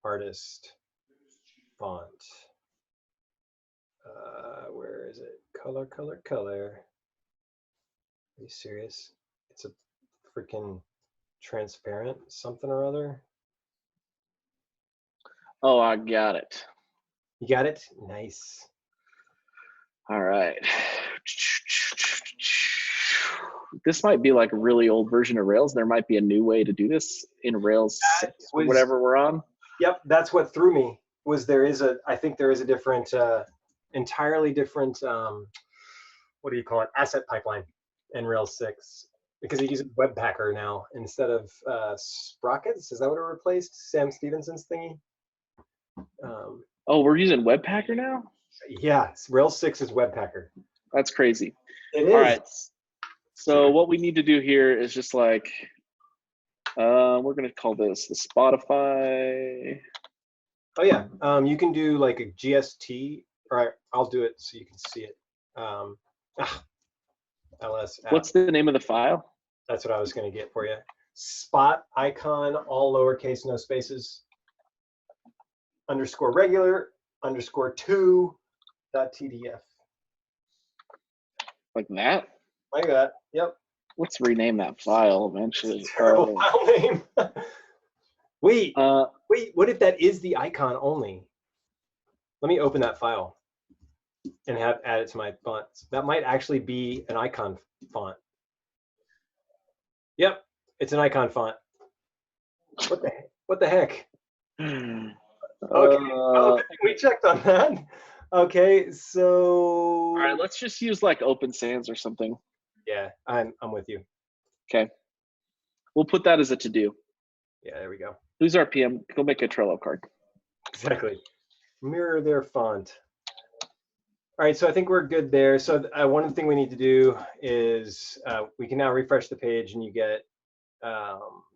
A: artist font. Where is it? Color, color, color. Are you serious? It's a freaking transparent something or other.
B: Oh, I got it.
A: You got it? Nice.
B: All right. This might be like a really old version of Rails. There might be a new way to do this in Rails 6 or whatever we're on.
A: Yep, that's what threw me. I think there is a different, entirely different, what do you call it, asset pipeline in Rails 6. because it uses Webpacker now instead of Sprockets. Is that what it replaced? Sam Stevenson's thingy.
B: Oh, we're using Webpacker now?
A: Yeah, Rails 6 is Webpacker.
B: That's crazy.
A: It is.
B: All right. So what we need to do here is just like, we're going to call this the Spotify.
A: Oh yeah, you can do like a GST. All right, I'll do it so you can see it. LS app.
B: What's the name of the file?
A: That's what I was going to get for you. Spot icon, all lowercase, no spaces. _ regular _2 .tdf.
B: Like that?
A: Like that. Yep.
B: Let's rename that file eventually.
A: Terrible file name. Wait. Wait. What if that is the icon only? Let me open that file and add it to my fonts. That might actually be an icon font. Yep, it's an icon font. What the heck? Okay. Oh, we checked on that. Okay, so.
B: All right, let's just use like Open Sans or something.
A: Yeah, I'm with you.
B: Okay. We'll put that as a to-do.
A: Yeah, there we go.
B: Who's our PM? Go make a Trello card.
A: Exactly. Mirror their font. All right, so I think we're good there. So one thing we need to do is we can now refresh the page and you get,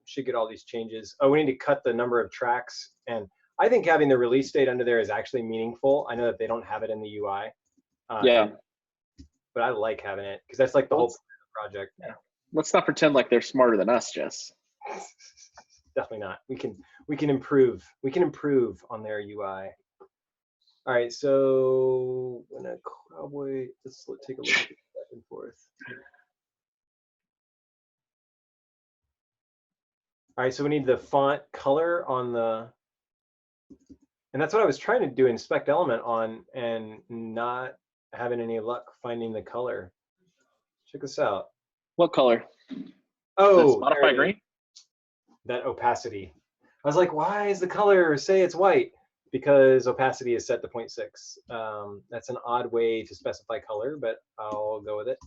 A: should get all these changes. Oh, we need to cut the number of tracks. And I think having the release date under there is actually meaningful. I know that they don't have it in the UI.
B: Yeah.
A: But I like having it because that's like the whole project.
B: Yeah. Let's not pretend like they're smarter than us, Jess.
A: Definitely not. We can improve. We can improve on their UI. All right, so when a Cowboy, let's take a look at it back and forth. All right, so we need the font color on the, and that's what I was trying to do in Spec Element on, and not having any luck finding the color. Check this out.
B: What color?
A: Oh,
B: Spotify green?
A: That opacity. I was like, why is the color say it's white? Because opacity is set to 0.6. That's an odd way to specify color, but I'll go with it.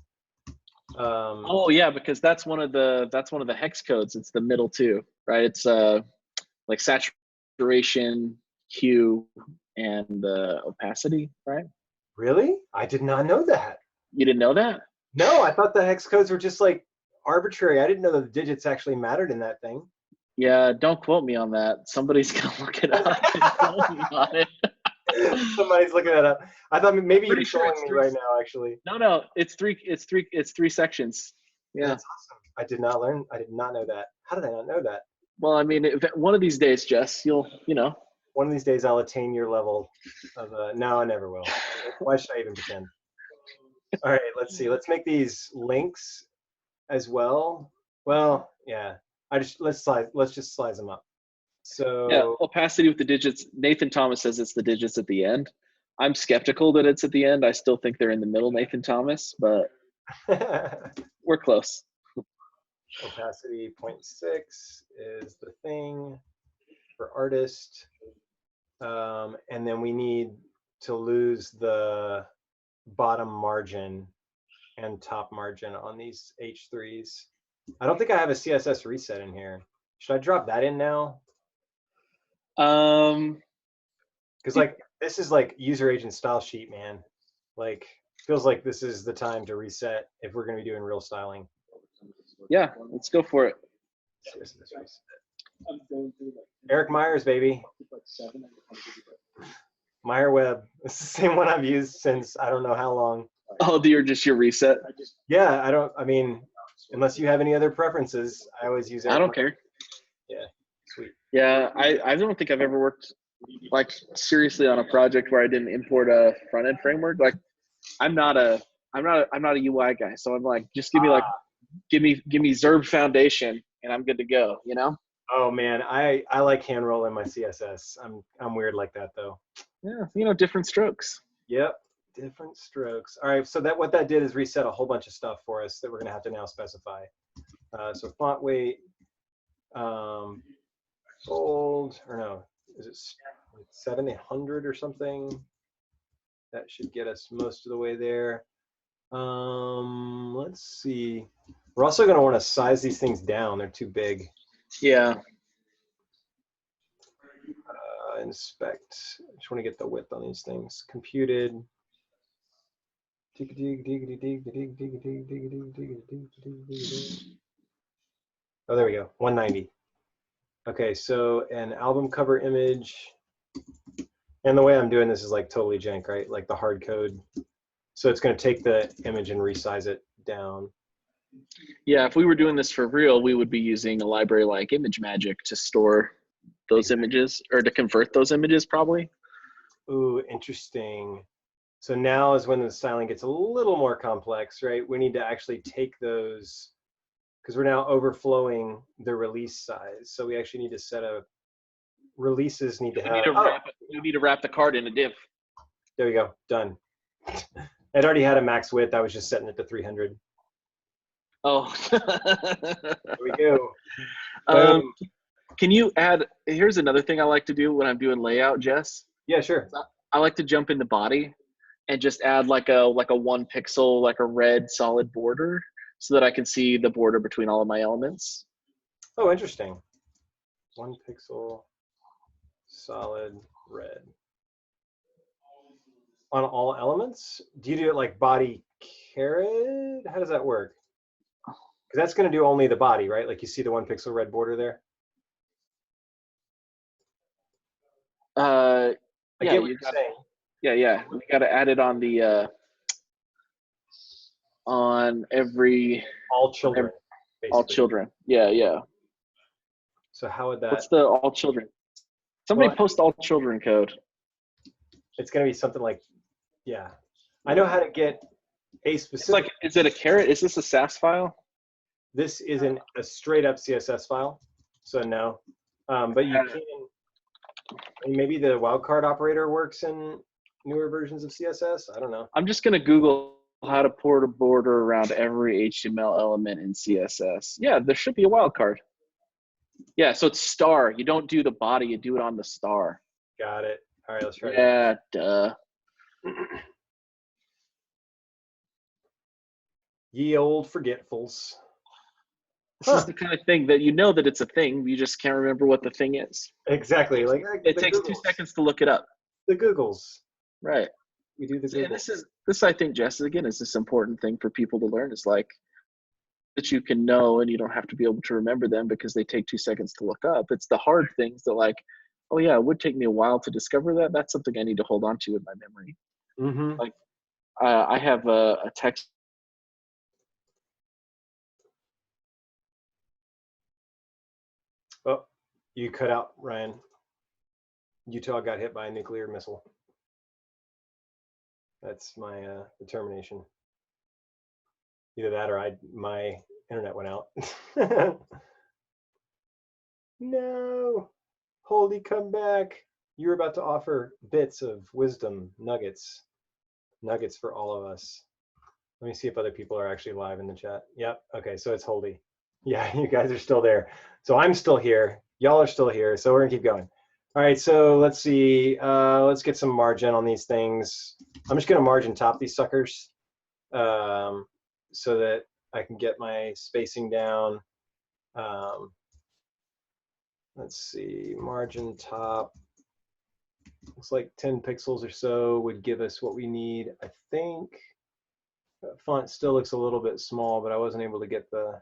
B: Oh yeah, because that's one of the hex codes. It's the middle two, right? It's like saturation, hue, and opacity, right?
A: Really? I did not know that.
B: You didn't know that?
A: No, I thought the hex codes were just like arbitrary. I didn't know that the digits actually mattered in that thing.
B: Yeah, don't quote me on that. Somebody's gonna look it up and quote me on it.
A: Somebody's looking that up. I thought maybe you're
B: sure
A: showing me right now, actually.
B: No, it's three sections. Yeah.
A: That's awesome. I did not know that. How did I not know that?
B: Well, I mean, one of these days, Jess, you'll.
A: One of these days I'll attain your level of no, I never will. Why should I even pretend? All right, let's see. Let's make these links as well. Well, yeah. Let's just slice them up. So
B: yeah, opacity with the digits. Nathan Thomas says it's the digits at the end. I'm skeptical that it's at the end. I still think they're in the middle, Nathan Thomas, but we're close.
A: Opacity 0.6 is the thing for artist. And then we need to lose the bottom margin and top margin on these H3s. I don't think I have a CSS reset in here. Should I drop that in now? Because like this is like user agent style sheet, man. Like feels like this is the time to reset if we're going to be doing real styling.
B: Yeah, let's go for it.
A: CSS reset. Eric Myers, baby. Meyer Web. It's the same one I've used since I don't know how long.
B: Oh, you're just your reset?
A: Yeah, I mean, unless you have any other preferences, I always use Eric
B: I don't care.
A: Yeah, sweet.
B: Yeah, I don't think I've ever worked like seriously on a project where I didn't import a front end framework. Like I'm not a UI guy, so I'm like, just give me Zerb Foundation and I'm good to go, you know?
A: Oh man, I like hand rolling my CSS. I'm weird like that though.
B: Yeah, different strokes.
A: Yep, different strokes. All right, so what that did is reset a whole bunch of stuff for us that we're gonna have to now specify. So font weight, bold, or no, is it 700 or something? That should get us most of the way there. Let's see. We're also going to want to size these things down. They're too big.
B: Yeah.
A: Inspect. I just want to get the width on these things. Computed. Oh, there we go. 190. Okay, so an album cover image. And the way I'm doing this is like totally jank, right? Like the hard code. So it's going to take the image and resize it down.
B: Yeah, if we were doing this for real, we would be using a library like ImageMagick to store those images, or to convert those images probably.
A: Ooh, interesting. So now is when the styling gets a little more complex, right? We need to actually take those, because we're now overflowing the release size. So we actually need to set a, releases need to have,
B: We need to wrap the card in a div.
A: There we go, done. It already had a max width. I was just setting it to 300.
B: Oh.
A: There we go.
B: Can you add, here's another thing I like to do when I'm doing layout, Jess.
A: Yeah, sure.
B: I like to jump in the body and just add like a 1 pixel, like a red solid border, so that I can see the border between all of my elements.
A: Oh, interesting. 1 pixel, solid red. On all elements? Do you do it like body caret? How does that work? Because that's going to do only the body, right? Like you see the 1 pixel red border there? I get what you're saying.
B: Yeah. We got to add it on the on every
A: all children. Basically.
B: All children. Yeah.
A: So how would that?
B: What's the all children? Somebody post all children code.
A: It's going to be something like, yeah. I know how to get a specific.
B: It's like, is it a caret? Is this a Sass file?
A: This isn't a straight up CSS file, so no. But you can. Maybe the wildcard operator works in newer versions of CSS. I don't know.
B: I'm just going to Google how to port a border around every HTML element in CSS. Yeah, there should be a wildcard. Yeah, so it's star. You don't do the body, you do it on the star.
A: Got it. All right, let's try that.
B: Yeah, duh.
A: Ye old forgetfuls.
B: This is the kind of thing that you know that it's a thing, you just can't remember what the thing is.
A: Exactly. Like
B: it takes Googles. 2 seconds to look it up.
A: The Googles.
B: Right.
A: We do the Googles.
B: And this I think, Jess, again, is this important thing for people to learn, is like that you can know and you don't have to be able to remember them because they take 2 seconds to look up. It's the hard things that, like, oh yeah, it would take me a while to discover that. That's something I need to hold on to in my memory.
A: Mm-hmm.
B: Like I have a text.
A: Oh, you cut out, Ryan. Utah got hit by a nuclear missile. That's my determination. Either that or my internet went out. No. Holy, come back. You were about to offer bits of wisdom, nuggets for all of us. Let me see if other people are actually live in the chat. Yep. Okay, so it's Holdy. Yeah, you guys are still there. So I'm still here. Y'all are still here. So we're gonna keep going. All right, so let's see. Let's get some margin on these things. I'm just gonna margin top these suckers so that I can get my spacing down. Let's see, margin top. Looks like 10 pixels or so would give us what we need. I think font still looks a little bit small, but I wasn't able to get the,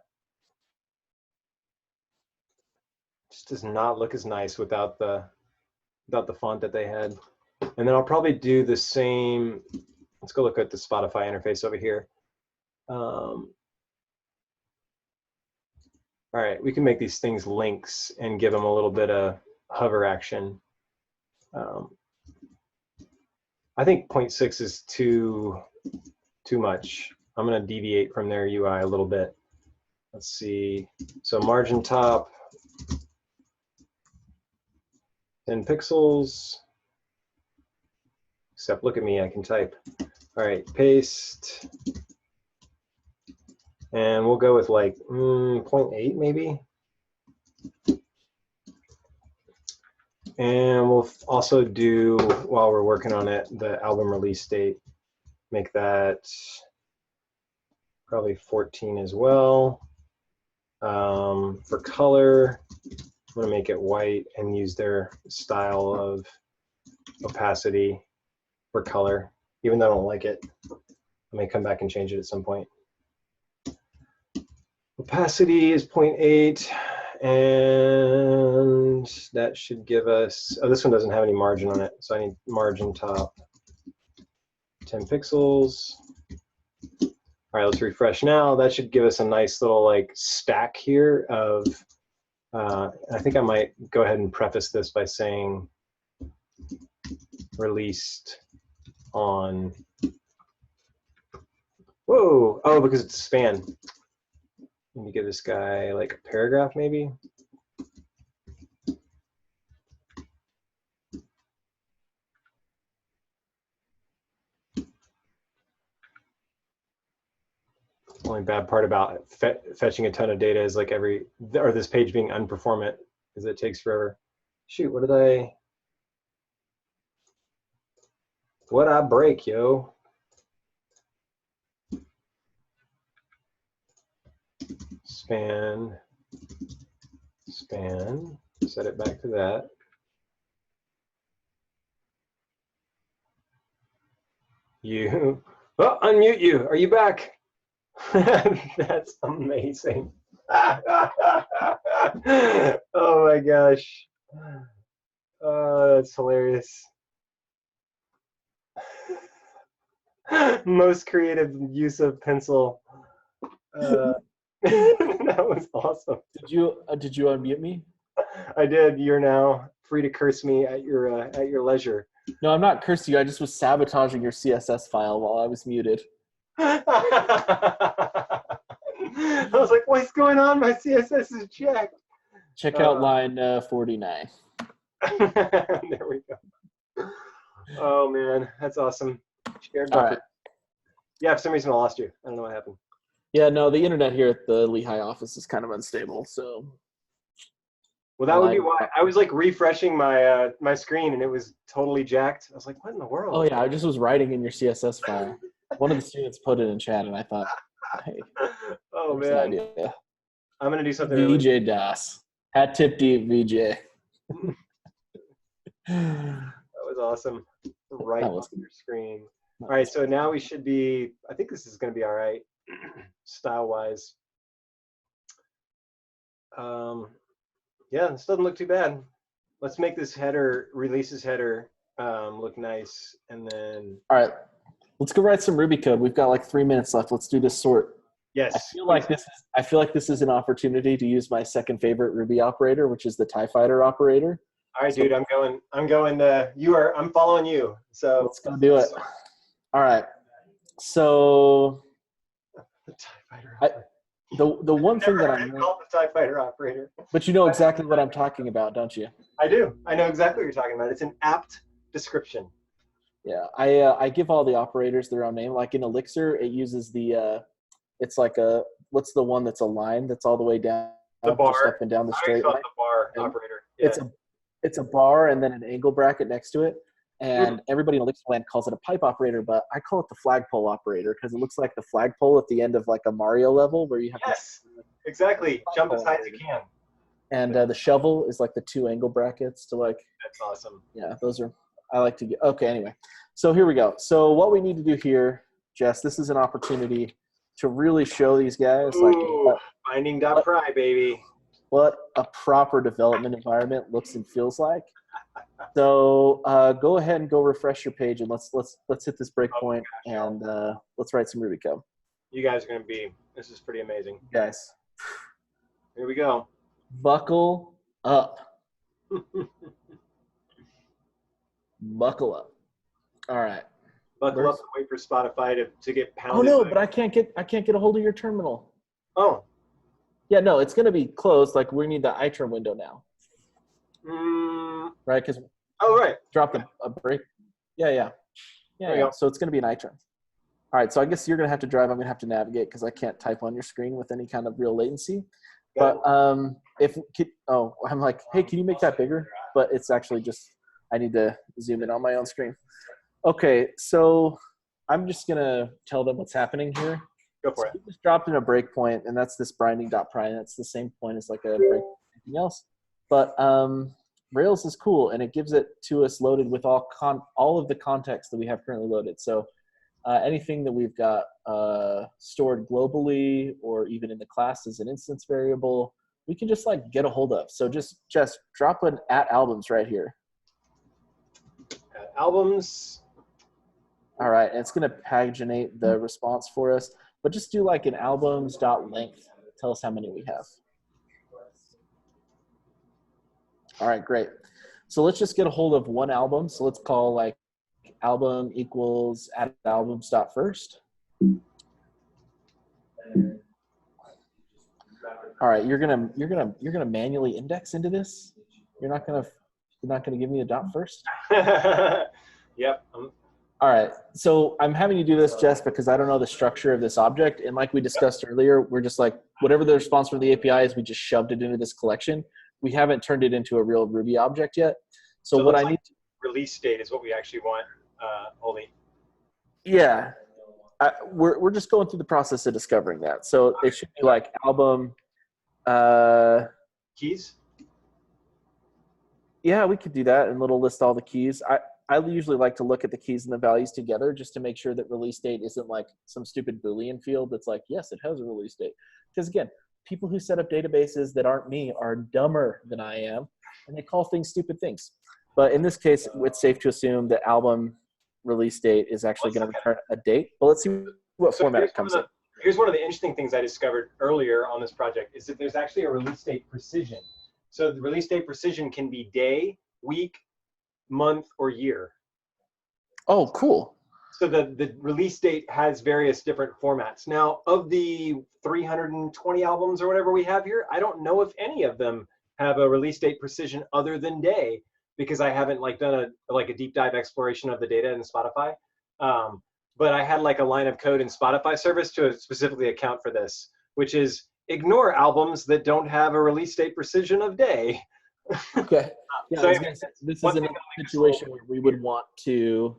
A: just does not look as nice without the font that they had. And then I'll probably do the same. Let's go look at the Spotify interface over here. All right, we can make these things links and give them a little bit of hover action. I think 0.6 is too much. I'm going to deviate from their UI a little bit. Let's see. So margin top, 10 pixels. Except look at me, I can type. All right, paste. And we'll go with like 0.8 maybe. And we'll also do, while we're working on it, the album release date. Make that probably 14 as well. For color, I'm going to make it white and use their style of opacity for color, even though I don't like it. I may come back and change it at some point. Opacity is 0.8, and that should give us, oh, this one doesn't have any margin on it, so I need margin top 10 pixels. All right, let's refresh now. That should give us a nice little like stack here of, I think I might go ahead and preface this by saying released on, whoa, oh, because it's a span. Let me give this guy like a paragraph maybe. The only bad part about fetching a ton of data is like this page being unperformant because it takes forever. Shoot, what I break, yo? Span, set it back to that. Oh, unmute you. Are you back? That's amazing. Oh my gosh. Oh, that's hilarious. Most creative use of pencil. That was awesome.
C: Did you unmute me?
A: I did. You're now free to curse me at your leisure.
C: No, I'm not cursing you. I just was sabotaging your CSS file while I was muted.
A: I was like, what's going on? My CSS is jacked.
C: Check out line 49.
A: There we go. Oh man, that's awesome. Shared buffer.
C: Right.
A: Yeah, for some reason I lost you. I don't know what happened.
C: Yeah, no, the internet here at the Lehigh office is kind of unstable, so.
A: Well, that would be why. I was like refreshing my my screen and it was totally jacked. I was like, what in the world?
C: Oh yeah, I just was writing in your CSS file. One of the students put it in chat and I thought, hey,
A: oh man.
C: An idea.
A: I'm gonna do something.
C: VJ Das. Hat tip deep VJ.
A: That was awesome. Right on your screen.
C: All
A: right, so now we should be, I think this is going to be all right, style-wise. Yeah, this doesn't look too bad. Let's make this header, releases header, look nice, and then.
C: All right, let's go write some Ruby code. We've got like 3 minutes left. Let's do this sort.
A: Yes.
C: I feel like this is an opportunity to use my second favorite Ruby operator, which is the TIE Fighter operator.
A: All right, dude, I'm going, I'm following you. So
C: let's go do it. All right. So
A: the TIE Fighter operator.
C: The one thing that I'm
A: called the TIE Fighter operator.
C: But you know exactly what I'm talking about, don't you?
A: I do. I know exactly what you're talking about. It's an apt description.
C: Yeah, I give all the operators their own name. Like in Elixir, it uses the it's like what's the one that's a line that's all the way down,
A: the bar,
C: just up and down the straight line.
A: The bar operator. Yeah.
C: It's a bar and then an angle bracket next to it. And everybody in Elixir land calls it a pipe operator, but I call it the flagpole operator because it looks like the flagpole at the end of like a Mario level where you have
A: exactly, jump as high as you can.
C: And the shovel is like the two angle brackets to like.
A: That's awesome.
C: Yeah, those are. I like to get. Okay, anyway, so here we go. So what we need to do here, Jess, this is an opportunity to really show these guys like
A: binding.pry, baby.
C: What a proper development environment looks and feels like. So go ahead and go refresh your page and let's hit this breakpoint and let's write some Ruby code.
A: You guys are gonna this is pretty amazing.
C: Guys.
A: Here we go.
C: Buckle up. Buckle up. All right.
A: Buckle up and wait for Spotify to get pounded.
C: Oh no, but I can't get a hold of your terminal.
A: Oh.
C: Yeah, no, it's gonna be closed. Like we need the iTerm window now. Right, because dropped a break. Yeah. So it's going to be an iTerm. All right, so I guess you're going to have to drive. I'm going to have to navigate because I can't type on your screen with any kind of real latency. But I'm like, hey, can you make that bigger? But it's actually just I need to zoom in on my own screen. Okay, so I'm just going to tell them what's happening here.
A: Go for
C: So
A: it.
C: we just dropped in a breakpoint, and that's this binding.pry. That's the same point as like a break anything else. But Rails is cool, and it gives it to us loaded with all of the context that we have currently loaded. So anything that we've got stored globally or even in the class as an instance variable, we can just like get a hold of. So just drop an @albums right here.
A: Albums.
C: All right, and it's going to paginate the response for us, but just do like an albums.length. Tell us how many we have. All right, great. So let's just get a hold of one album. So let's call like album equals @albums.first. All right, you're gonna manually index into this. You're not gonna give me a dot first.
A: Yep.
C: All right, so I'm having you do this, Jess, because I don't know the structure of this object, and like we discussed earlier, we're just like whatever the response from the API is, we just shoved it into this collection. We haven't turned it into a real Ruby object yet. So what I need to
A: release date is what we actually want, Holy.
C: Yeah, we're just going through the process of discovering that. So it should be like album.
A: Keys?
C: Yeah, we could do that, and it'll list all the keys. I usually like to look at the keys and the values together just to make sure that release date isn't like some stupid Boolean field that's like, yes, it has a release date. Because again, people who set up databases that aren't me are dumber than I am, and they call things stupid things. But in this case, it's safe to assume that album release date is actually going to return a date. But let's see what format it comes in.
A: Here's one of the interesting things I discovered earlier on this project is that there's actually a release date precision. So the release date precision can be day, week, month, or year.
C: Oh, cool.
A: So the release date has various different formats. Now, of the 320 albums or whatever we have here, I don't know if any of them have a release date precision other than day, because I haven't like done a deep dive exploration of the data in Spotify. But I had like a line of code in Spotify service to specifically account for this, which is ignore albums that don't have a release date precision of day.
C: Okay. Yeah,
A: So
C: this is a situation where we would want to,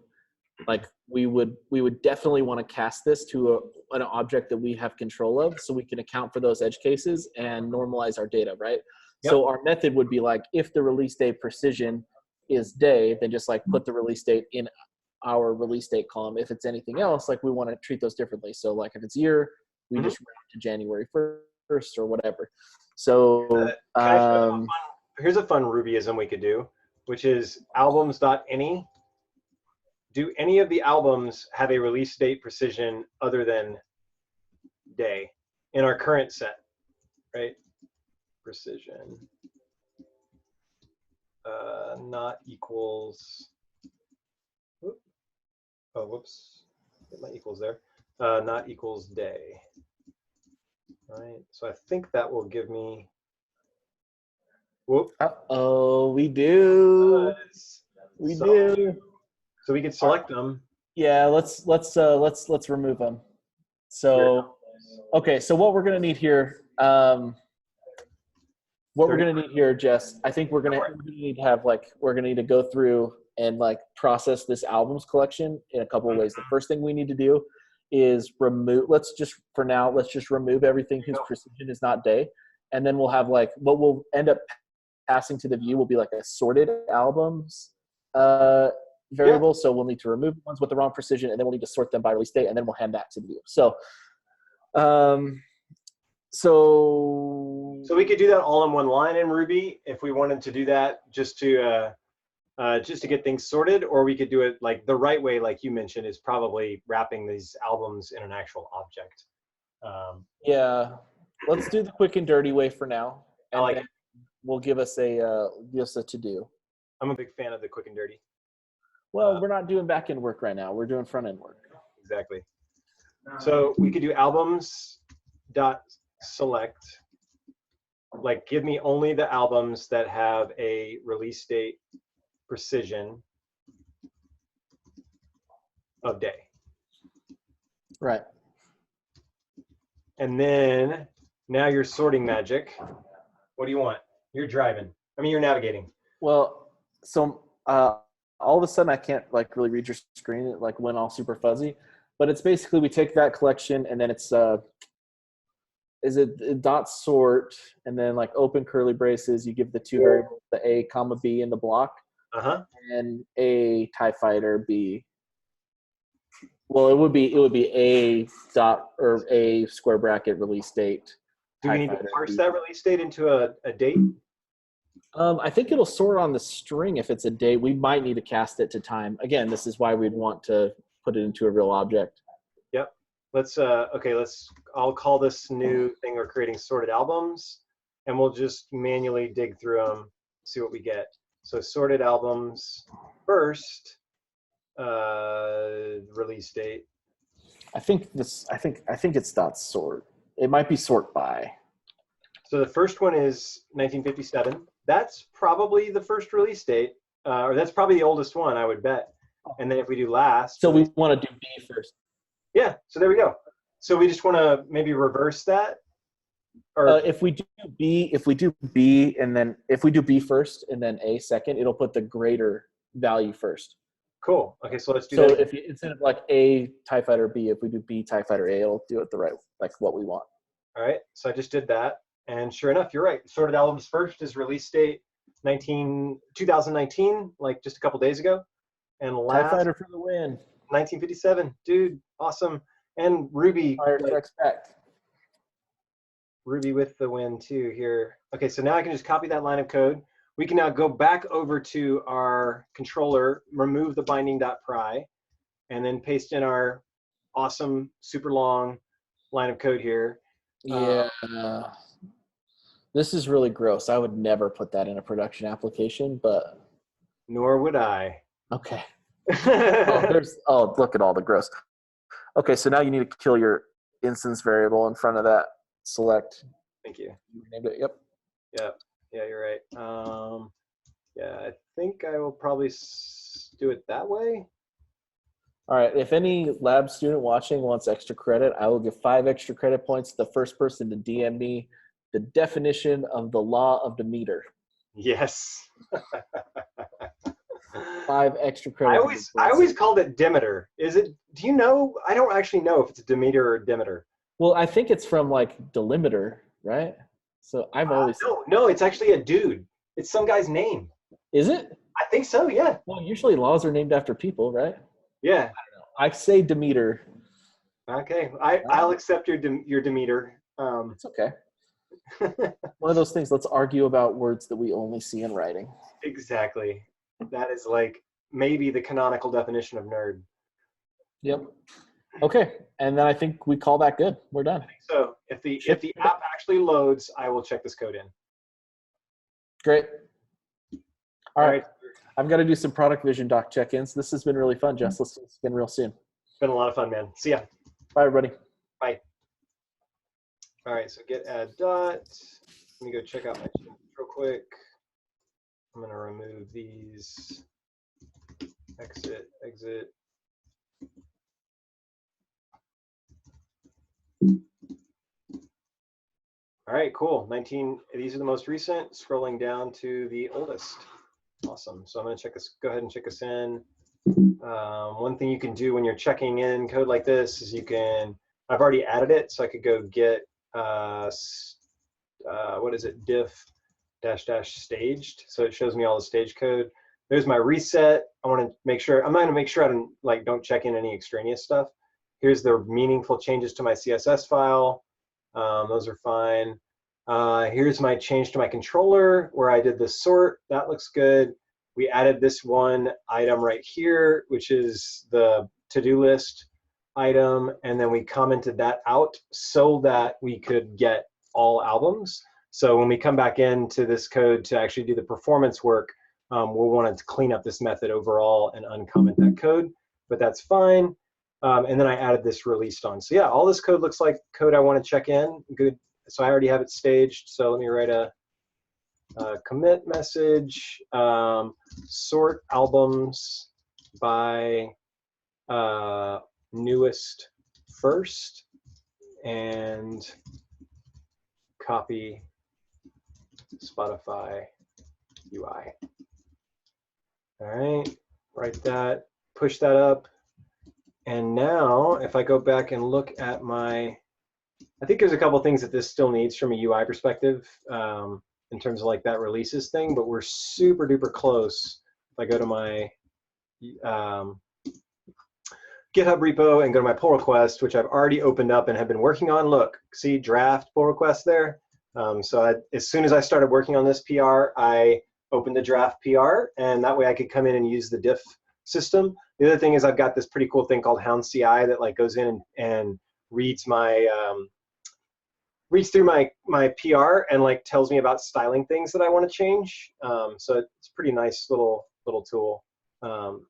C: like, we would definitely want to cast this to an object that we have control of, so we can account for those edge cases and normalize our data, right? Yep. So our method would be like, if the release date precision is day, then just like put the release date in our release date column. If it's anything else, like we want to treat those differently. So like if it's year, we just round to January 1st or whatever. So
A: here's a fun Rubyism we could do, which is albums.any. Do any of the albums have a release date precision other than day in our current set, right? Precision not equals, whoops, get my equals there, not equals day. All right, so I think that will give me, whoop.
C: Uh-oh, we do. We do.
A: So we could select them.
C: Yeah, let's remove them. So, okay, so what we're gonna need here, Jess, I think we're gonna need to have we're gonna need to go through and like process this albums collection in a couple of ways. The first thing we need to do is remove. Let's just remove everything whose precision is not day, and then we'll have like what we'll end up passing to the view will be like a sorted albums variable. So we'll need to remove the ones with the wrong precision, and then we'll need to sort them by release date, and then we'll hand that to the view. So
A: we could do that all in one line in Ruby if we wanted to do that, just to get things sorted, or we could do it like the right way, like you mentioned, is probably wrapping these albums in an actual object.
C: Yeah, let's do the quick and dirty way for now, and
A: like
C: then will give us a to do.
A: I'm a big fan of the quick and dirty.
C: Well, we're not doing back end work right now. We're doing front end work.
A: Exactly. So we could do albums dot select, like give me only the albums that have a release date precision of day.
C: Right.
A: And then now you're sorting magic. What do you want? You're driving. I mean, you're navigating.
C: Well, so all of a sudden I can't like really read your screen. It like went all super fuzzy. but it's basically we take that collection and then it's is it dot sort and then like open curly braces. You give the two variables, the A comma B in the block, and A TIE Fighter B. Well, it would be A dot or A square bracket release date.
A: Do we need to parse that release date into a date?
C: I think it'll sort on the string if it's a date. We might need to cast it to time. Again, this is why we'd want to put it into a real object.
A: Yep. I'll call this new thing we're creating sorted albums, and we'll just manually dig through them, see what we get. So sorted albums first, release date.
C: I think it's dot sort. It might be sort by.
A: So the first one is 1957. That's probably the first release date, or that's probably the oldest one, I would bet. And then if we do last.
C: So we want to do B first.
A: Yeah, so there we go. So we just want to maybe reverse that? Or
C: if we do B and then if we do B first and then A second, it'll put the greater value first.
A: Cool. Okay, so let's do that.
C: So if instead of like A TIE Fighter B, if we do B TIE Fighter A, it'll do it the right, like what we want.
A: All right, so I just did that. And sure enough, you're right. Sorted albums first is release date 2019, like just a couple days ago. And last
C: TIE Fighter for the win.
A: 1957, dude, awesome. And Ruby. Ruby with the win too here. Okay, so now I can just copy that line of code. We can now go back over to our controller, remove the binding.pry, and then paste in our awesome, super long line of code here.
C: Yeah. This is really gross. I would never put that in a production application, but.
A: Nor would I.
C: Okay. Look at all the gross. Okay, so now you need to kill your instance variable in front of that select.
A: Thank you.
C: You named it. Yep.
A: Yeah, you're right. Yeah, I think I will probably do it that way.
C: All right. If any lab student watching wants extra credit, I will give 5 extra credit points to the first person to DM me the definition of the law of Demeter.
A: Yes.
C: 5 extra credit.
A: I always called it Demeter. Is it? Do you know? I don't actually know if it's Demeter or Demeter.
C: Well, I think it's from like delimiter, right? So I've always
A: no, it's actually a dude. It's some guy's name.
C: Is it?
A: I think so. Yeah.
C: Well, usually laws are named after people, right?
A: Yeah.
C: I don't know. I say Demeter.
A: Okay, I'll accept your Demeter.
C: It's okay. One of those things. Let's argue about words that we only see in writing.
A: Exactly. That is like maybe the canonical definition of nerd.
C: Yep. Okay, and then I think we call that good. We're done.
A: I think so if the app actually loads, I will check this code in.
C: Great. All right. I've got to do some product vision doc check-ins. This has been really fun, Jess. Let's see this again real soon.
A: It's been a lot of fun, man. See ya.
C: Bye, everybody.
A: Bye. All right, so get add dot. Let me go check out my changes real quick. I'm going to remove these. Exit. All right, cool. 19. These are the most recent. Scrolling down to the oldest. Awesome. So I'm going to go ahead and check this in. One thing you can do when you're checking in code like this is I've already added it, so I could go get, what is it, diff -- staged. So it shows me all the stage code. There's my reset. I'm going to make sure I don't check in any extraneous stuff. Here's the meaningful changes to my CSS file. Those are fine. Here's my change to my controller where I did the sort. That looks good. We added this one item right here, which is the to-do list item. And then we commented that out so that we could get all albums. So when we come back into this code to actually do the performance work, we'll want to clean up this method overall and uncomment that code, but that's fine. And then I added this released on. So yeah, all this code looks like code I want to check in. Good. So I already have it staged. So let me write a commit message, sort albums by newest first, and copy Spotify UI. All right, write that, push that up. And now if I go back and look at my, I think there's a couple things that this still needs from a UI perspective in terms of like that releases thing, but we're super duper close. If I go to my GitHub repo and go to my pull request, which I've already opened up and have been working on. Look, see draft pull request there. As soon as I started working on this PR, I opened the draft PR, and that way I could come in and use the diff system. The other thing is I've got this pretty cool thing called Hound CI that like goes in and reads my reads through my PR and like tells me about styling things that I want to change. So it's a pretty nice little tool. All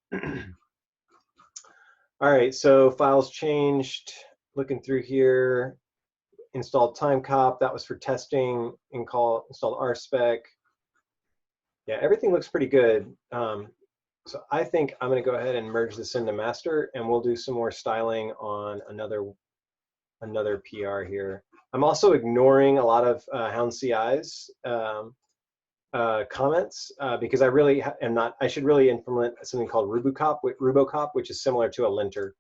A: right, so files changed. Looking through here, installed timecop. That was for testing. Installed RSpec. Yeah, everything looks pretty good. So I think I'm going to go ahead and merge this into master, and we'll do some more styling on another PR here. I'm also ignoring a lot of Hound CI's comments because I really am not. I should really implement something called Rubocop, which is similar to a linter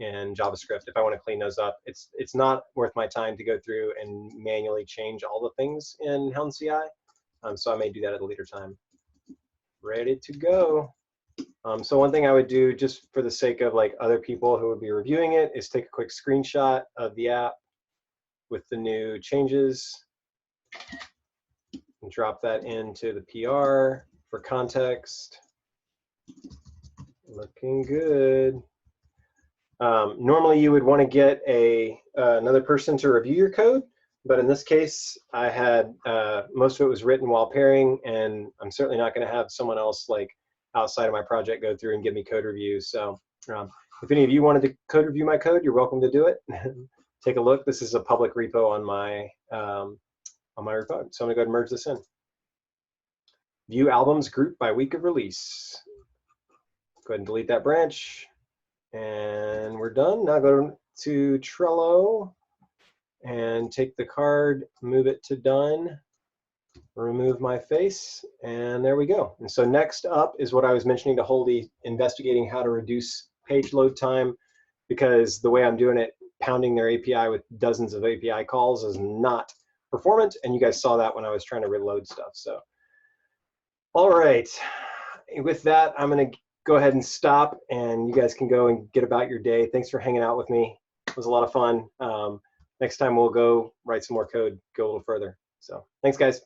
A: in JavaScript. If I want to clean those up, it's not worth my time to go through and manually change all the things in Hound CI. So I may do that at a later time. Ready to go. So one thing I would do just for the sake of like other people who would be reviewing it is take a quick screenshot of the app with the new changes and drop that into the PR for context. Looking good. Normally you would want to get another person to review your code, but in this case I had most of it was written while pairing, and I'm certainly not going to have someone else like outside of my project go through and give me code reviews. So if any of you wanted to code review my code, you're welcome to do it. Take a look. This is a public repo on my repo. So I'm gonna go ahead and merge this in. View albums group by week of release. Go ahead and delete that branch. And we're done. Now go to Trello and take the card, move it to done, remove my face, and there we go. And so next up is what I was mentioning to Holdy, investigating how to reduce page load time, because the way I'm doing it, pounding their API with dozens of API calls is not performant, and you guys saw that when I was trying to reload stuff. So, all right, with that, I'm gonna go ahead and stop, and you guys can go and get about your day. Thanks for hanging out with me. It was a lot of fun. Next time we'll go write some more code, go a little further. So thanks, guys.